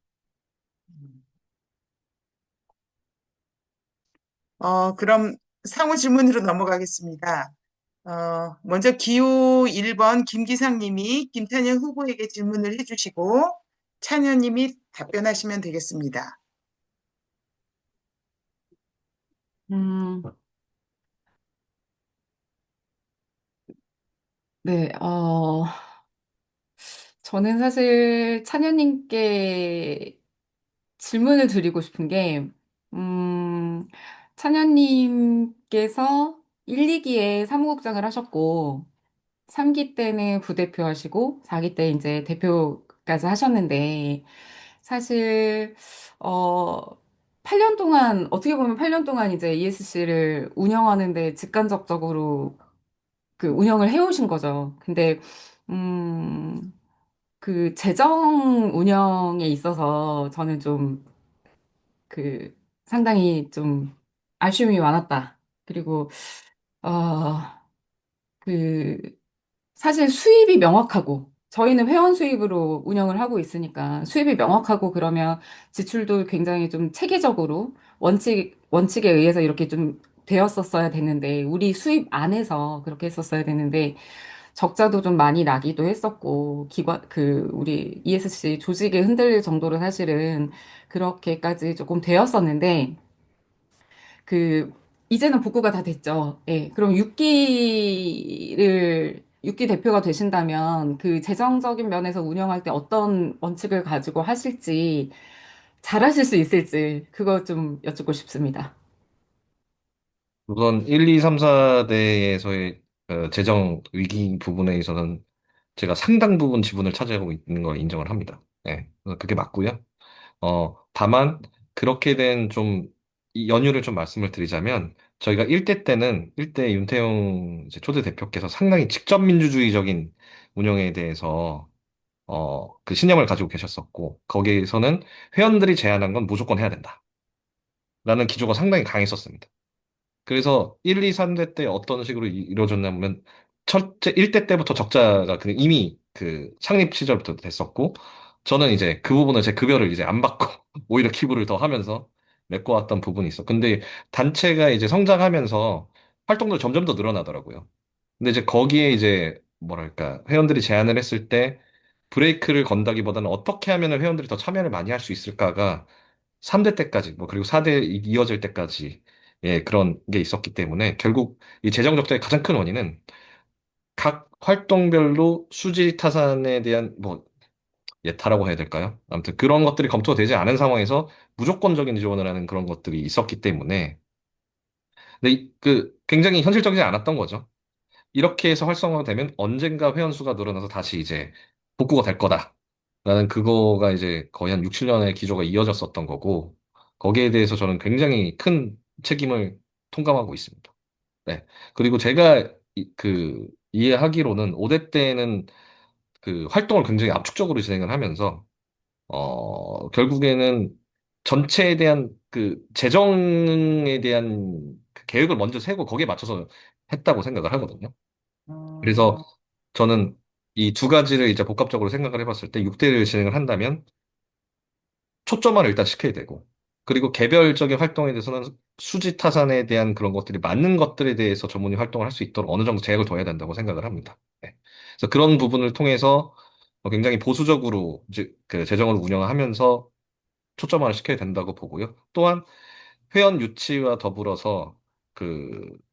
그럼 상호 질문으로 넘어가겠습니다. 먼저 기호 1번 김기상님이 김찬현 후보에게 질문을 해주시고 찬현님이 답변하시면 되겠습니다. 음, 네, 저는 사실 찬현님께 질문을 드리고 싶은 게, 음, 찬현님께서 1, 2기에 사무국장을 하셨고, 3기 때는 부대표 하시고, 4기 때 이제 대표까지 하셨는데, 사실, 어, 8년 동안, 어떻게 보면 8년 동안 이제 ESC를 운영하는데 직간접적으로 그 운영을 해오신 거죠. 근데, 음, 그 재정 운영에 있어서 저는 좀 그 상당히 좀 아쉬움이 많았다. 그리고 어, 그 사실 수입이 명확하고 저희는 회원 수입으로 운영을 하고 있으니까 수입이 명확하고 그러면 지출도 굉장히 좀 체계적으로 원칙에 의해서 이렇게 좀 되었었어야 됐는데 우리 수입 안에서 그렇게 했었어야 됐는데 적자도 좀 많이 나기도 했었고 우리 ESC 조직이 흔들릴 정도로 사실은 그렇게까지 조금 되었었는데 이제는 복구가 다 됐죠. 예. 그럼 6기 대표가 되신다면 그 재정적인 면에서 운영할 때 어떤 원칙을 가지고 하실지 잘하실 수 있을지 그거 좀 여쭙고 싶습니다. 우선 1, 2, 3, 4대에서의 재정 위기 부분에 있어서는 제가 상당 부분 지분을 차지하고 있는 걸 인정을 합니다. 네, 그래서 그게 맞고요. 다만 그렇게 된 좀 이 연유를 좀 말씀을 드리자면 저희가 1대 때는 1대 윤태용 이제 초대 대표께서 상당히 직접 민주주의적인 운영에 대해서 그 신념을 가지고 계셨었고 거기에서는 회원들이 제안한 건 무조건 해야 된다라는 기조가 상당히 강했었습니다. 그래서 1, 2, 3대 때 어떤 식으로 이루어졌냐면 첫째 1대 때부터 적자가 이미 그 창립 시절부터 됐었고 저는 이제 그 부분을 제 급여를 이제 안 받고 오히려 기부를 더 하면서 메꿔왔던 부분이 있어. 근데 단체가 이제 성장하면서 활동도 점점 더 늘어나더라고요. 근데 이제 거기에 이제 뭐랄까 회원들이 제안을 했을 때 브레이크를 건다기보다는 어떻게 하면 회원들이 더 참여를 많이 할 수 있을까가 3대 때까지, 뭐, 그리고 4대 이어질 때까지, 예, 그런 게 있었기 때문에, 결국 이 재정 적자의 가장 큰 원인은 각 활동별로 수지 타산에 대한, 뭐, 예타라고 해야 될까요? 아무튼 그런 것들이 검토가 되지 않은 상황에서 무조건적인 지원을 하는 그런 것들이 있었기 때문에, 근데 굉장히 현실적이지 않았던 거죠. 이렇게 해서 활성화가 되면 언젠가 회원 수가 늘어나서 다시 이제 복구가 될 거다. 라는 그거가 이제 거의 한 6, 7년의 기조가 이어졌었던 거고, 거기에 대해서 저는 굉장히 큰 책임을 통감하고 있습니다. 네. 그리고 제가 이해하기로는 5대 때는 그 활동을 굉장히 압축적으로 진행을 하면서, 결국에는 전체에 대한 그 재정에 대한 그 계획을 먼저 세고 거기에 맞춰서 했다고 생각을 하거든요. 그래서 저는 이 두 가지를 이제 복합적으로 생각을 해봤을 때 6대를 진행을 한다면 초점화를 일단 시켜야 되고 그리고 개별적인 활동에 대해서는 수지 타산에 대한 그런 것들이 맞는 것들에 대해서 전문의 활동을 할 수 있도록 어느 정도 제약을 둬야 된다고 생각을 합니다. 네. 그래서 그런 부분을 통해서 굉장히 보수적으로 이제 그 재정을 운영하면서 초점화를 시켜야 된다고 보고요. 또한 회원 유치와 더불어서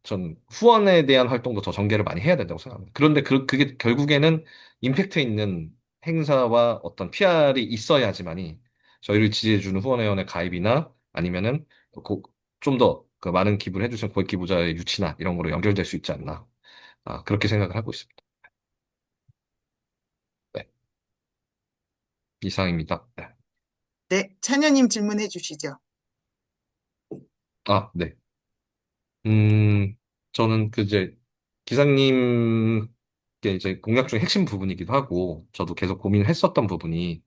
전 후원에 대한 활동도 더 전개를 많이 해야 된다고 생각합니다. 그런데 그게 결국에는 임팩트 있는 행사와 어떤 PR이 있어야지만이 저희를 지지해주는 후원회원의 가입이나 아니면은 좀 더 그 많은 기부를 해주신 고액 기부자의 유치나 이런 거로 연결될 수 있지 않나. 그렇게 생각을 하고 있습니다. 네, 이상입니다. 네. 네, 찬현님 질문해 주시죠. 네. 저는 이제 기상님께 이제 공약 중에 핵심 부분이기도 하고, 저도 계속 고민을 했었던 부분이,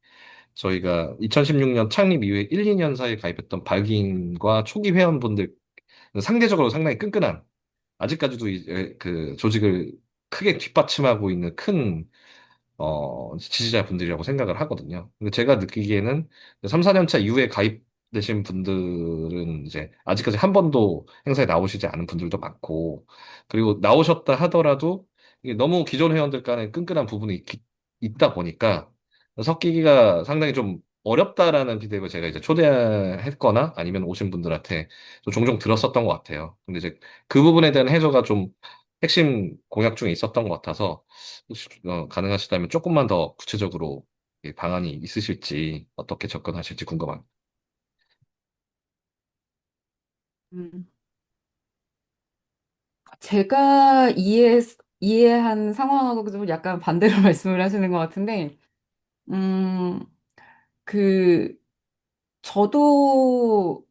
저희가 2016년 창립 이후에 1, 2년 사이에 가입했던 발기인과 초기 회원분들, 상대적으로 상당히 끈끈한, 아직까지도 이제 그 조직을 크게 뒷받침하고 있는 큰 지지자분들이라고 생각을 하거든요. 근데 제가 느끼기에는 3, 4년 차 이후에 가입되신 분들은 이제 아직까지 한 번도 행사에 나오시지 않은 분들도 많고, 그리고 나오셨다 하더라도 이게 너무 기존 회원들 간에 끈끈한 부분이 있다 보니까 섞이기가 상당히 좀 어렵다라는 피드백을 제가 이제 초대했거나 아니면 오신 분들한테 좀 종종 들었었던 것 같아요. 근데 이제 그 부분에 대한 해소가 좀 핵심 공약 중에 있었던 것 같아서 혹시 가능하시다면 조금만 더 구체적으로 방안이 있으실지 어떻게 접근하실지 궁금합니다. 음, 제가 이해한 상황하고 좀 약간 반대로 말씀을 하시는 것 같은데, 음, 그, 저도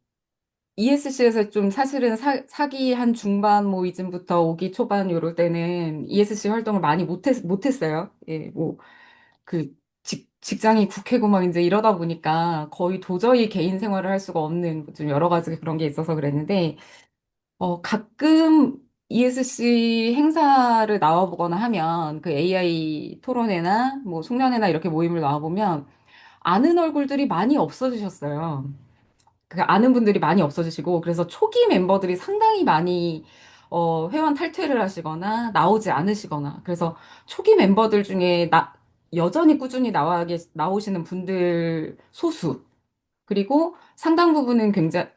ESC에서 좀 사실은 사기 한 중반 뭐 이쯤부터 5기 초반 요럴 때는 ESC 활동을 많이 못했어요. 예, 뭐, 그 직장이 국회고 막 이제 이러다 보니까 거의 도저히 개인 생활을 할 수가 없는 좀 여러 가지 그런 게 있어서 그랬는데, 가끔 ESC 행사를 나와보거나 하면 그 AI 토론회나 뭐 송년회나 이렇게 모임을 나와보면 아는 얼굴들이 많이 없어지셨어요. 그 아는 분들이 많이 없어지시고, 그래서 초기 멤버들이 상당히 많이 회원 탈퇴를 하시거나 나오지 않으시거나, 그래서 초기 member들 중에 여전히 꾸준히 나오시는 분들 소수, 그리고 상당 부분은 굉장히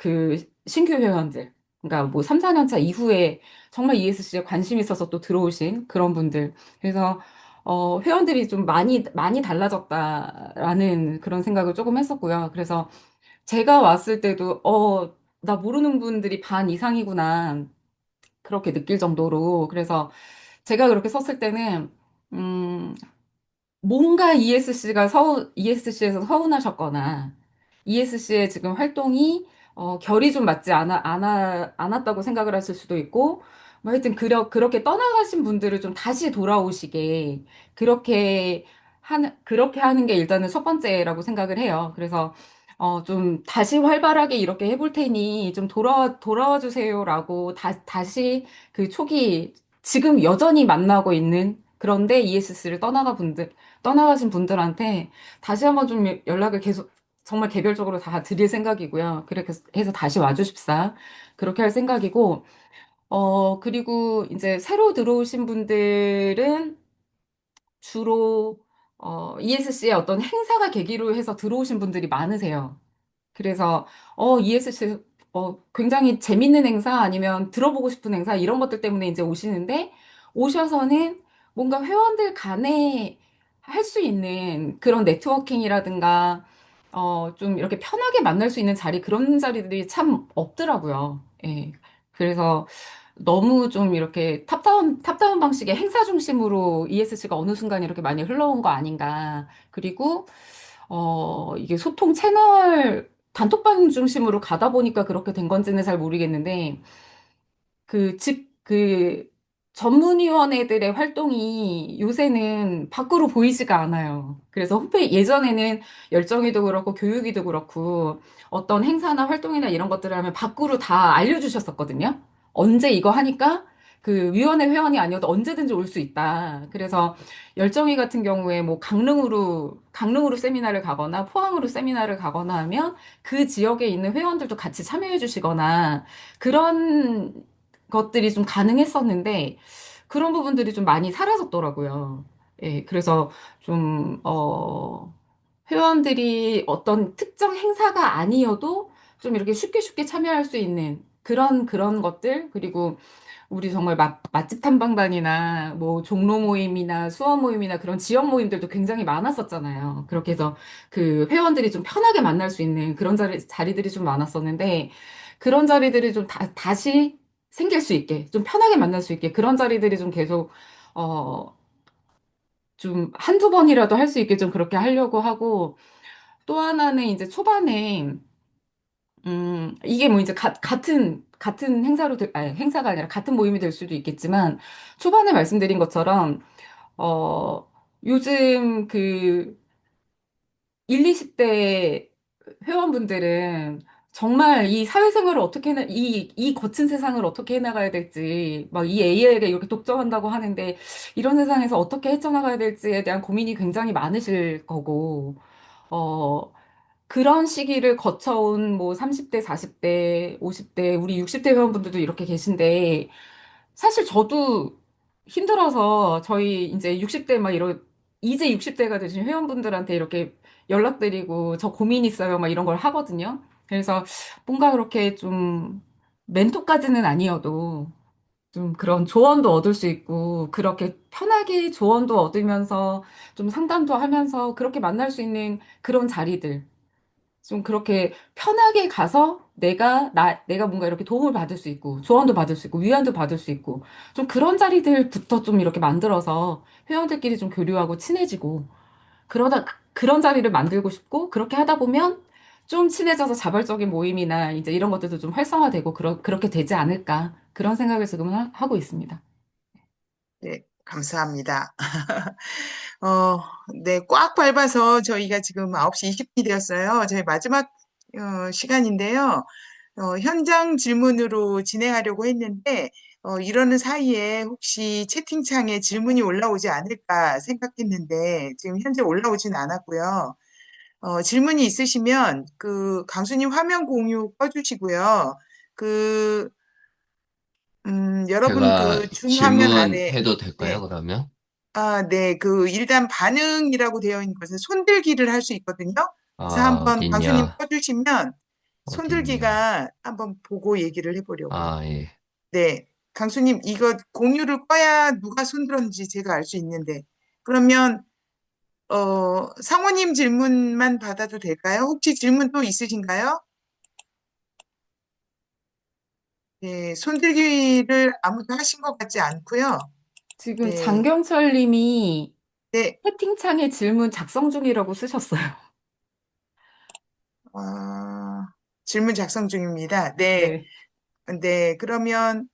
신규 회원들, 그러니까 뭐 3, 4년 차 이후에 정말 ESC에 관심 있어서 또 들어오신 그런 분들. 그래서 회원들이 좀 많이 달라졌다라는 그런 생각을 조금 했었고요. 그래서 제가 왔을 때도, 나 모르는 분들이 반 이상이구나. 그렇게 느낄 정도로. 그래서 제가 그렇게 썼을 때는, 음, 뭔가 ESC에서 서운하셨거나, ESC의 지금 활동이, 결이 좀 맞지 않았다고 생각을 하실 수도 있고, 뭐 하여튼, 그렇게 떠나가신 분들을 좀 다시 돌아오시게, 그렇게 하는 게 일단은 첫 번째라고 생각을 해요. 그래서, 좀 다시 활발하게 이렇게 해볼 테니 좀 돌아와 주세요라고 다시 그 초기, 지금 여전히 만나고 있는, 그런데 ESC를 떠나가신 분들한테 다시 한번 좀 연락을 계속 정말 개별적으로 다 드릴 생각이고요. 그렇게 해서 다시 와주십사. 그렇게 할 생각이고, 그리고 이제 새로 들어오신 분들은 주로, ESC의 어떤 행사가 계기로 해서 들어오신 분들이 많으세요. 그래서 ESC 굉장히 재밌는 행사 아니면 들어보고 싶은 행사 이런 것들 때문에 이제 오시는데 오셔서는 뭔가 회원들 간에 할 수 있는 그런 네트워킹이라든가 좀 이렇게 편하게 만날 수 있는 그런 자리들이 참 없더라고요. 예. 그래서 너무 좀 이렇게 탑다운 방식의 행사 중심으로 ESC가 어느 순간 이렇게 많이 흘러온 거 아닌가. 그리고 이게 소통 채널 단톡방 중심으로 가다 보니까 그렇게 된 건지는 잘 모르겠는데, 그 전문위원회들의 활동이 요새는 밖으로 보이지가 않아요. 그래서 예전에는 열정이도 그렇고 교육이도 그렇고 어떤 행사나 활동이나 이런 것들을 하면 밖으로 다 알려주셨었거든요. 언제 이거 하니까 그 위원회 회원이 아니어도 언제든지 올 수 있다. 그래서 열정이 같은 경우에 뭐 강릉으로 세미나를 가거나 포항으로 세미나를 가거나 하면 그 지역에 있는 회원들도 같이 참여해 주시거나 그런 것들이 좀 가능했었는데 그런 부분들이 좀 많이 사라졌더라고요. 예, 그래서 좀, 회원들이 어떤 특정 행사가 아니어도 좀 이렇게 쉽게 쉽게 참여할 수 있는 그런 것들, 그리고 우리 정말 맛집 탐방단이나 뭐 종로 모임이나 수원 모임이나 그런 지역 모임들도 굉장히 많았었잖아요. 그렇게 해서 그 회원들이 좀 편하게 만날 수 있는 그런 자리들이 좀 많았었는데 그런 자리들이 좀 다시 생길 수 있게 좀 편하게 만날 수 있게 그런 자리들이 좀 계속 어, 좀 한두 번이라도 할 수 있게 좀 그렇게 하려고 하고 또 하나는 이제 초반에 이게 뭐 이제 같은 행사가 아니라 같은 모임이 될 수도 있겠지만, 초반에 말씀드린 것처럼, 어, 요즘 1, 20대 회원분들은 정말 이 사회생활을 이 거친 세상을 어떻게 해나가야 될지, 막 이 AI가 이렇게 독점한다고 하는데, 이런 세상에서 어떻게 헤쳐나가야 될지에 대한 고민이 굉장히 많으실 거고, 어, 그런 시기를 거쳐온 뭐 30대, 40대, 50대, 우리 60대 회원분들도 이렇게 계신데, 사실 저도 힘들어서 저희 이제 60대 이제 60대가 되신 회원분들한테 이렇게 연락드리고 저 고민 있어요 막 이런 걸 하거든요. 그래서 뭔가 그렇게 좀 멘토까지는 아니어도 좀 그런 조언도 얻을 수 있고 그렇게 편하게 조언도 얻으면서 좀 상담도 하면서 그렇게 만날 수 있는 그런 자리들. 좀 그렇게 편하게 가서 내가 뭔가 이렇게 도움을 받을 수 있고, 조언도 받을 수 있고, 위안도 받을 수 있고, 좀 그런 자리들부터 좀 이렇게 만들어서 회원들끼리 좀 교류하고 친해지고, 그런 자리를 만들고 싶고, 그렇게 하다 보면 좀 친해져서 자발적인 모임이나 이제 이런 것들도 좀 활성화되고, 그렇게 되지 않을까. 그런 생각을 지금 하고 있습니다. 네. 감사합니다. 어, 네, 꽉 밟아서 저희가 지금 9시 20분이 되었어요. 저희 마지막 시간인데요. 현장 질문으로 진행하려고 했는데, 이러는 사이에 혹시 채팅창에 질문이 올라오지 않을까 생각했는데, 지금 현재 올라오진 않았고요. 질문이 있으시면 그 강수님 화면 공유 꺼주시고요. 그, 여러분 제가 그 중화면 아래, 질문해도 될까요, 네, 그러면? 네, 그 일단 반응이라고 되어 있는 것은 손들기를 할 수 있거든요. 그래서 아, 한번 강수님 어딨냐, 꺼주시면 어딨냐. 손들기가 한번 보고 얘기를 해보려고요. 아, 예. 네, 강수님 이거 공유를 꺼야 누가 손들었는지 제가 알 수 있는데 그러면 상호님 질문만 받아도 될까요? 혹시 질문 또 있으신가요? 네, 손들기를 아무도 하신 것 같지 않고요. 지금 네, 장경철 님이 네, 채팅창에 질문 작성 중이라고 쓰셨어요. 질문 작성 중입니다. 네, 네. 네, 그러면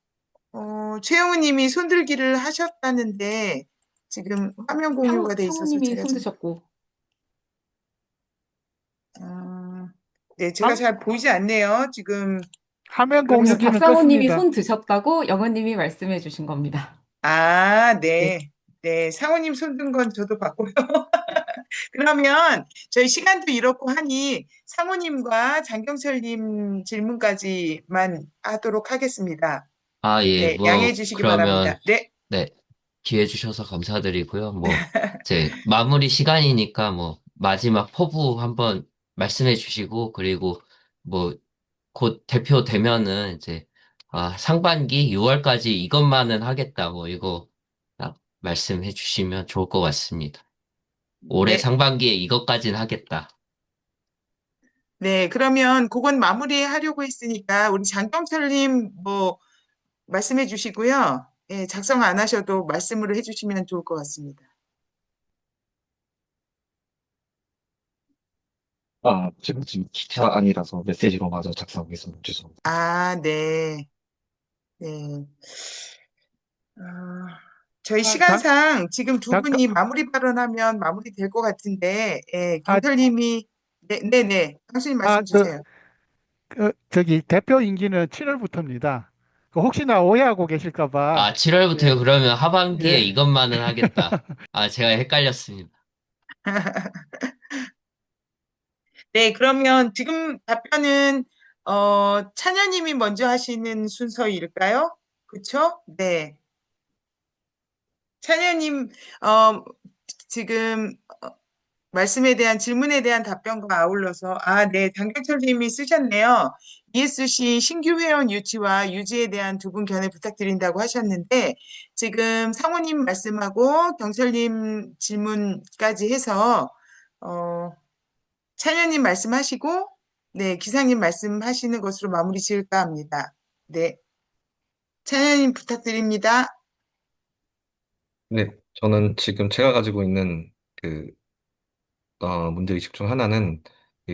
최영우 님이 손들기를 하셨다는데 지금 화면 공유가 돼 있어서 상우님이 제가 손 지금 드셨고. 네, 제가 화, 잘 보이지 않네요. 지금 화면 그러면 그래서 공유기는 박상우님이 껐습니다. 손 드셨다고 영은님이 말씀해 주신 겁니다. 네, 네. 네, 상우님 손든 건 저도 봤고요. 그러면 저희 시간도 이렇고 하니 상우님과 장경철님 질문까지만 하도록 하겠습니다. 아, 예. 네, 양해해 뭐, 주시기 바랍니다. 그러면, 네, 네. 기회 주셔서 감사드리고요. 뭐, 이제 마무리 시간이니까 뭐, 마지막 포부 한번 말씀해 주시고, 그리고 뭐, 곧 대표되면은 이제, 상반기 6월까지 이것만은 하겠다. 뭐, 이거 딱 말씀해 주시면 좋을 것 같습니다. 올해 네, 상반기에 이것까지는 하겠다. 네. 그러면 그건 마무리하려고 했으니까 우리 장경철님 뭐 말씀해 주시고요. 예, 작성 안 하셔도 말씀으로 해주시면 좋을 것 같습니다. 지금 기차 아니라서 메시지로 마저 작성해서 죄송합니다. 네, 네. 아, 저희 아, 장, 시간상 지금 두 잠깐, 분이 마무리 발언하면 마무리 될 것 같은데, 예, 아, 경철님이, 네. 당신님 말씀 그, 주세요. 저기, 대표 임기는 7월부터입니다. 혹시나 오해하고 계실까 봐, 7월부터요. 예, 그러면 하반기에 예. 이것만은 하겠다. 제가 헷갈렸습니다. 네, 그러면 지금 답변은, 찬현님이 먼저 하시는 순서일까요? 그쵸? 네. 찬현님, 지금 말씀에 대한 질문에 대한 답변과 아울러서 네, 장경철 님이 쓰셨네요. ESC 신규 회원 유치와 유지에 대한 두 분 견해 부탁드린다고 하셨는데 지금 상호님 말씀하고 경철님 질문까지 해서 어, 찬현님 말씀하시고 네, 기상님 말씀하시는 것으로 마무리 지을까 합니다. 네, 찬현님 부탁드립니다. 네, 저는 지금 제가 가지고 있는 그 문제의식 중 하나는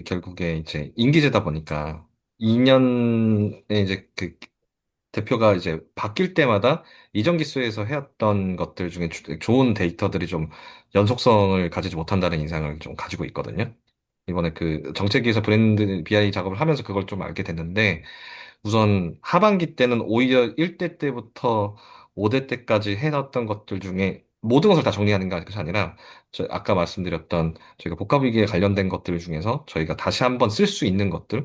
결국에 이제 임기제다 보니까 2년에 이제 그 대표가 이제 바뀔 때마다 이전 기수에서 해왔던 것들 중에 좋은 데이터들이 좀 연속성을 가지지 못한다는 인상을 좀 가지고 있거든요. 이번에 그 정책위에서 브랜드 BI 작업을 하면서 그걸 좀 알게 됐는데 우선 하반기 때는 오히려 1대 때부터 5대 때까지 해놨던 것들 중에 모든 것을 다 정리하는 것이 아니라 아까 말씀드렸던 저희가 복합위기에 관련된 것들 중에서 저희가 다시 한번 쓸 수 있는 것들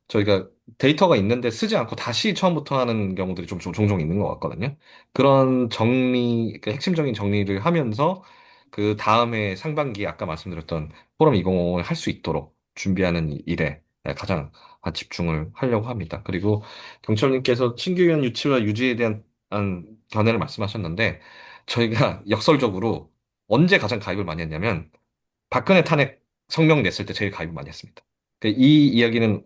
저희가 데이터가 있는데 쓰지 않고 다시 처음부터 하는 경우들이 좀 종종 있는 것 같거든요. 그런 정리, 그 핵심적인 정리를 하면서 그 다음에 상반기에 아까 말씀드렸던 포럼 2050을 할 수 있도록 준비하는 일에 가장 집중을 하려고 합니다. 그리고 경철님께서 신규위원 유치와 유지에 대한 견해를 말씀하셨는데 저희가 역설적으로 언제 가장 가입을 많이 했냐면 박근혜 탄핵 성명 냈을 때 제일 가입을 많이 했습니다. 이 이야기는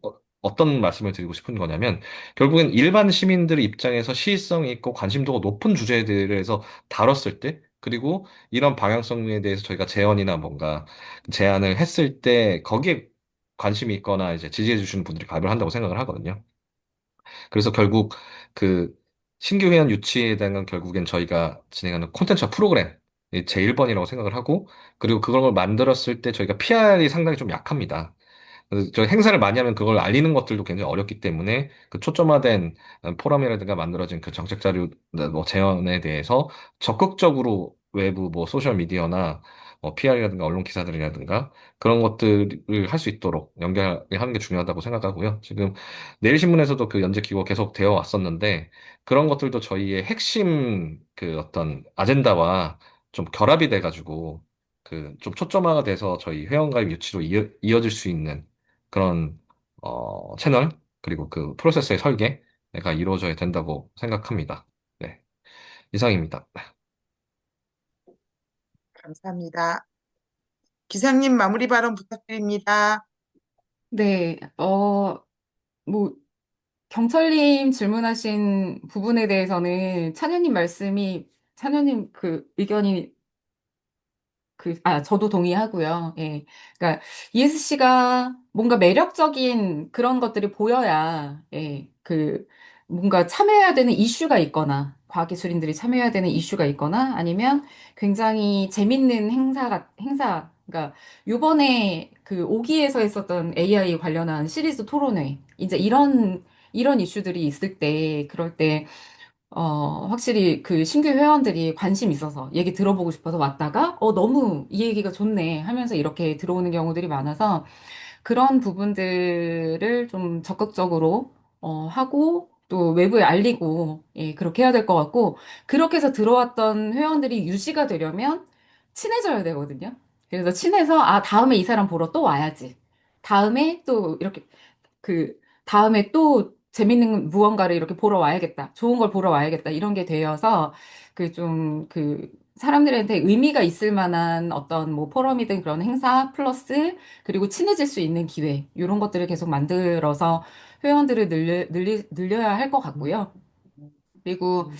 떤 말씀을 드리고 싶은 거냐면 결국엔 일반 시민들의 입장에서 시의성이 있고 관심도가 높은 주제에 대해서 다뤘을 때 그리고 이런 방향성에 대해서 저희가 제언이나 뭔가 제안을 했을 때 거기에 관심이 있거나 이제 지지해 주시는 분들이 가입을 한다고 생각을 하거든요. 그래서 결국 그 신규 회원 유치에 대한 결국엔 저희가 진행하는 콘텐츠와 프로그램 제1번이라고 생각을 하고, 그리고 그걸 만들었을 때 저희가 PR이 상당히 좀 약합니다. 그래서 저 행사를 많이 하면 그걸 알리는 것들도 굉장히 어렵기 때문에 그 초점화된 포럼이라든가 만들어진 그 정책 자료 뭐 재현에 대해서 적극적으로 외부 뭐 소셜 미디어나 뭐 PR이라든가 언론 기사들이라든가 그런 것들을 할 수 있도록 연결하는 게 중요하다고 생각하고요. 지금 내일신문에서도 그 연재 기고 계속 되어 왔었는데 그런 것들도 저희의 핵심 그 어떤 아젠다와 좀 결합이 돼가지고 그 좀 초점화가 돼서 저희 회원가입 유치로 이어질 수 있는 그런 채널 그리고 그 프로세스의 설계가 이루어져야 된다고 생각합니다. 네, 이상입니다. 감사합니다. 기상님 마무리 발언 부탁드립니다. 네, 뭐, 경철님 질문하신 부분에 대해서는 찬현님 그 의견이 저도 동의하고요. 예. 그러니까 ESC가 뭔가 매력적인 그런 것들이 보여야, 예, 뭔가 참여해야 되는 이슈가 있거나, 과학기술인들이 참여해야 되는 이슈가 있거나, 아니면 굉장히 재밌는 그러니까 요번에 그 5기에서 했었던 AI 관련한 시리즈 토론회, 이제 이런 이슈들이 있을 때, 그럴 때, 확실히 그 신규 회원들이 관심 있어서 얘기 들어보고 싶어서 왔다가, 너무 이 얘기가 좋네 하면서 이렇게 들어오는 경우들이 많아서 그런 부분들을 좀 적극적으로, 하고 또 외부에 알리고, 예, 그렇게 해야 될 것 같고, 그렇게 해서 들어왔던 회원들이 유지가 되려면 친해져야 되거든요. 그래서 친해서, 다음에 이 사람 보러 또 와야지. 다음에 또 이렇게 다음에 또 재밌는 무언가를 이렇게 보러 와야겠다. 좋은 걸 보러 와야겠다. 이런 게 되어서 사람들한테 의미가 있을 만한 어떤 뭐 포럼이든 그런 행사 플러스 그리고 친해질 수 있는 기회. 이런 것들을 계속 만들어서 회원들을 늘려야 할 것 같고요. 그리고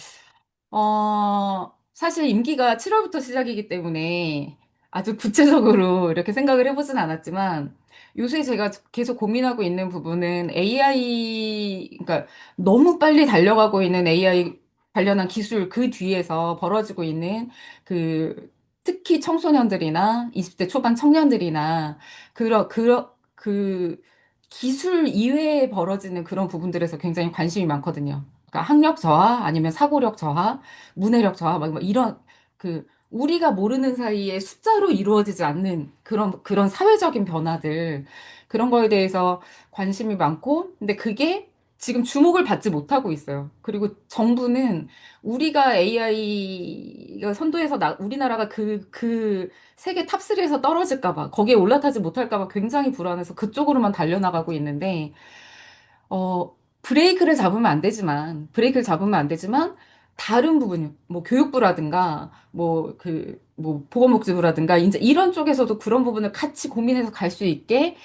사실 임기가 7월부터 시작이기 때문에 아주 구체적으로 이렇게 생각을 해보진 않았지만 요새 제가 계속 고민하고 있는 부분은 그러니까 너무 빨리 달려가고 있는 AI 관련한 기술 그 뒤에서 벌어지고 있는 특히 청소년들이나 20대 초반 청년들이나 그 기술 이외에 벌어지는 그런 부분들에서 굉장히 관심이 많거든요. 그러니까 학력 저하 아니면 사고력 저하 문해력 저하, 막 이런, 우리가 모르는 사이에 숫자로 이루어지지 않는 그런 사회적인 변화들, 그런 거에 대해서 관심이 많고, 근데 그게 지금 주목을 받지 못하고 있어요. 그리고 정부는 우리가 AI가 선도해서 우리나라가 세계 탑3에서 떨어질까 봐, 거기에 올라타지 못할까 봐 굉장히 불안해서 그쪽으로만 달려나가고 있는데, 브레이크를 잡으면 안 되지만, 다른 부분, 뭐, 교육부라든가, 뭐, 보건복지부라든가, 이제 이런 쪽에서도 그런 부분을 같이 고민해서 갈 수 있게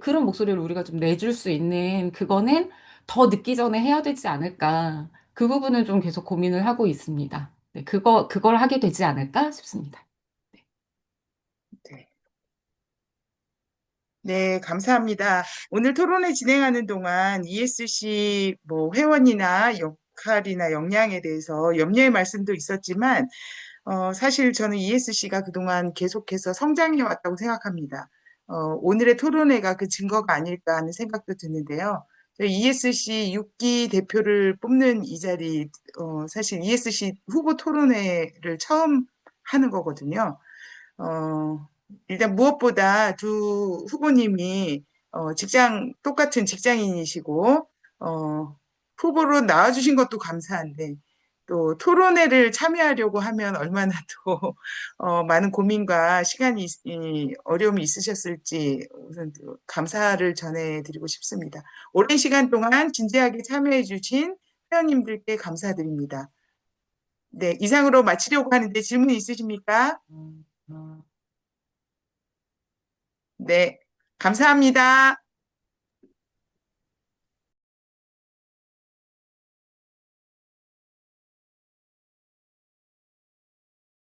그런 목소리를 우리가 좀 내줄 수 있는, 그거는 더 늦기 전에 해야 되지 않을까. 그 부분은 좀 계속 고민을 하고 있습니다. 네, 그걸 하게 되지 않을까 싶습니다. 네. 네, 감사합니다. 오늘 토론회 진행하는 동안 ESC 뭐 회원이나 역할이나 역량에 대해서 염려의 말씀도 있었지만, 사실 저는 ESC가 그동안 계속해서 성장해 왔다고 생각합니다. 오늘의 토론회가 그 증거가 아닐까 하는 생각도 드는데요. 저희 ESC 6기 대표를 뽑는 이 자리, 사실 ESC 후보 토론회를 처음 하는 거거든요. 일단 무엇보다 두 후보님이 똑같은 직장인이시고, 후보로 나와주신 것도 감사한데, 또 토론회를 참여하려고 하면 얼마나 또 많은 고민과 어려움이 있으셨을지 우선 감사를 전해드리고 싶습니다. 오랜 시간 동안 진지하게 참여해주신 회원님들께 감사드립니다. 네, 이상으로 마치려고 하는데 질문 있으십니까? 네, 감사합니다.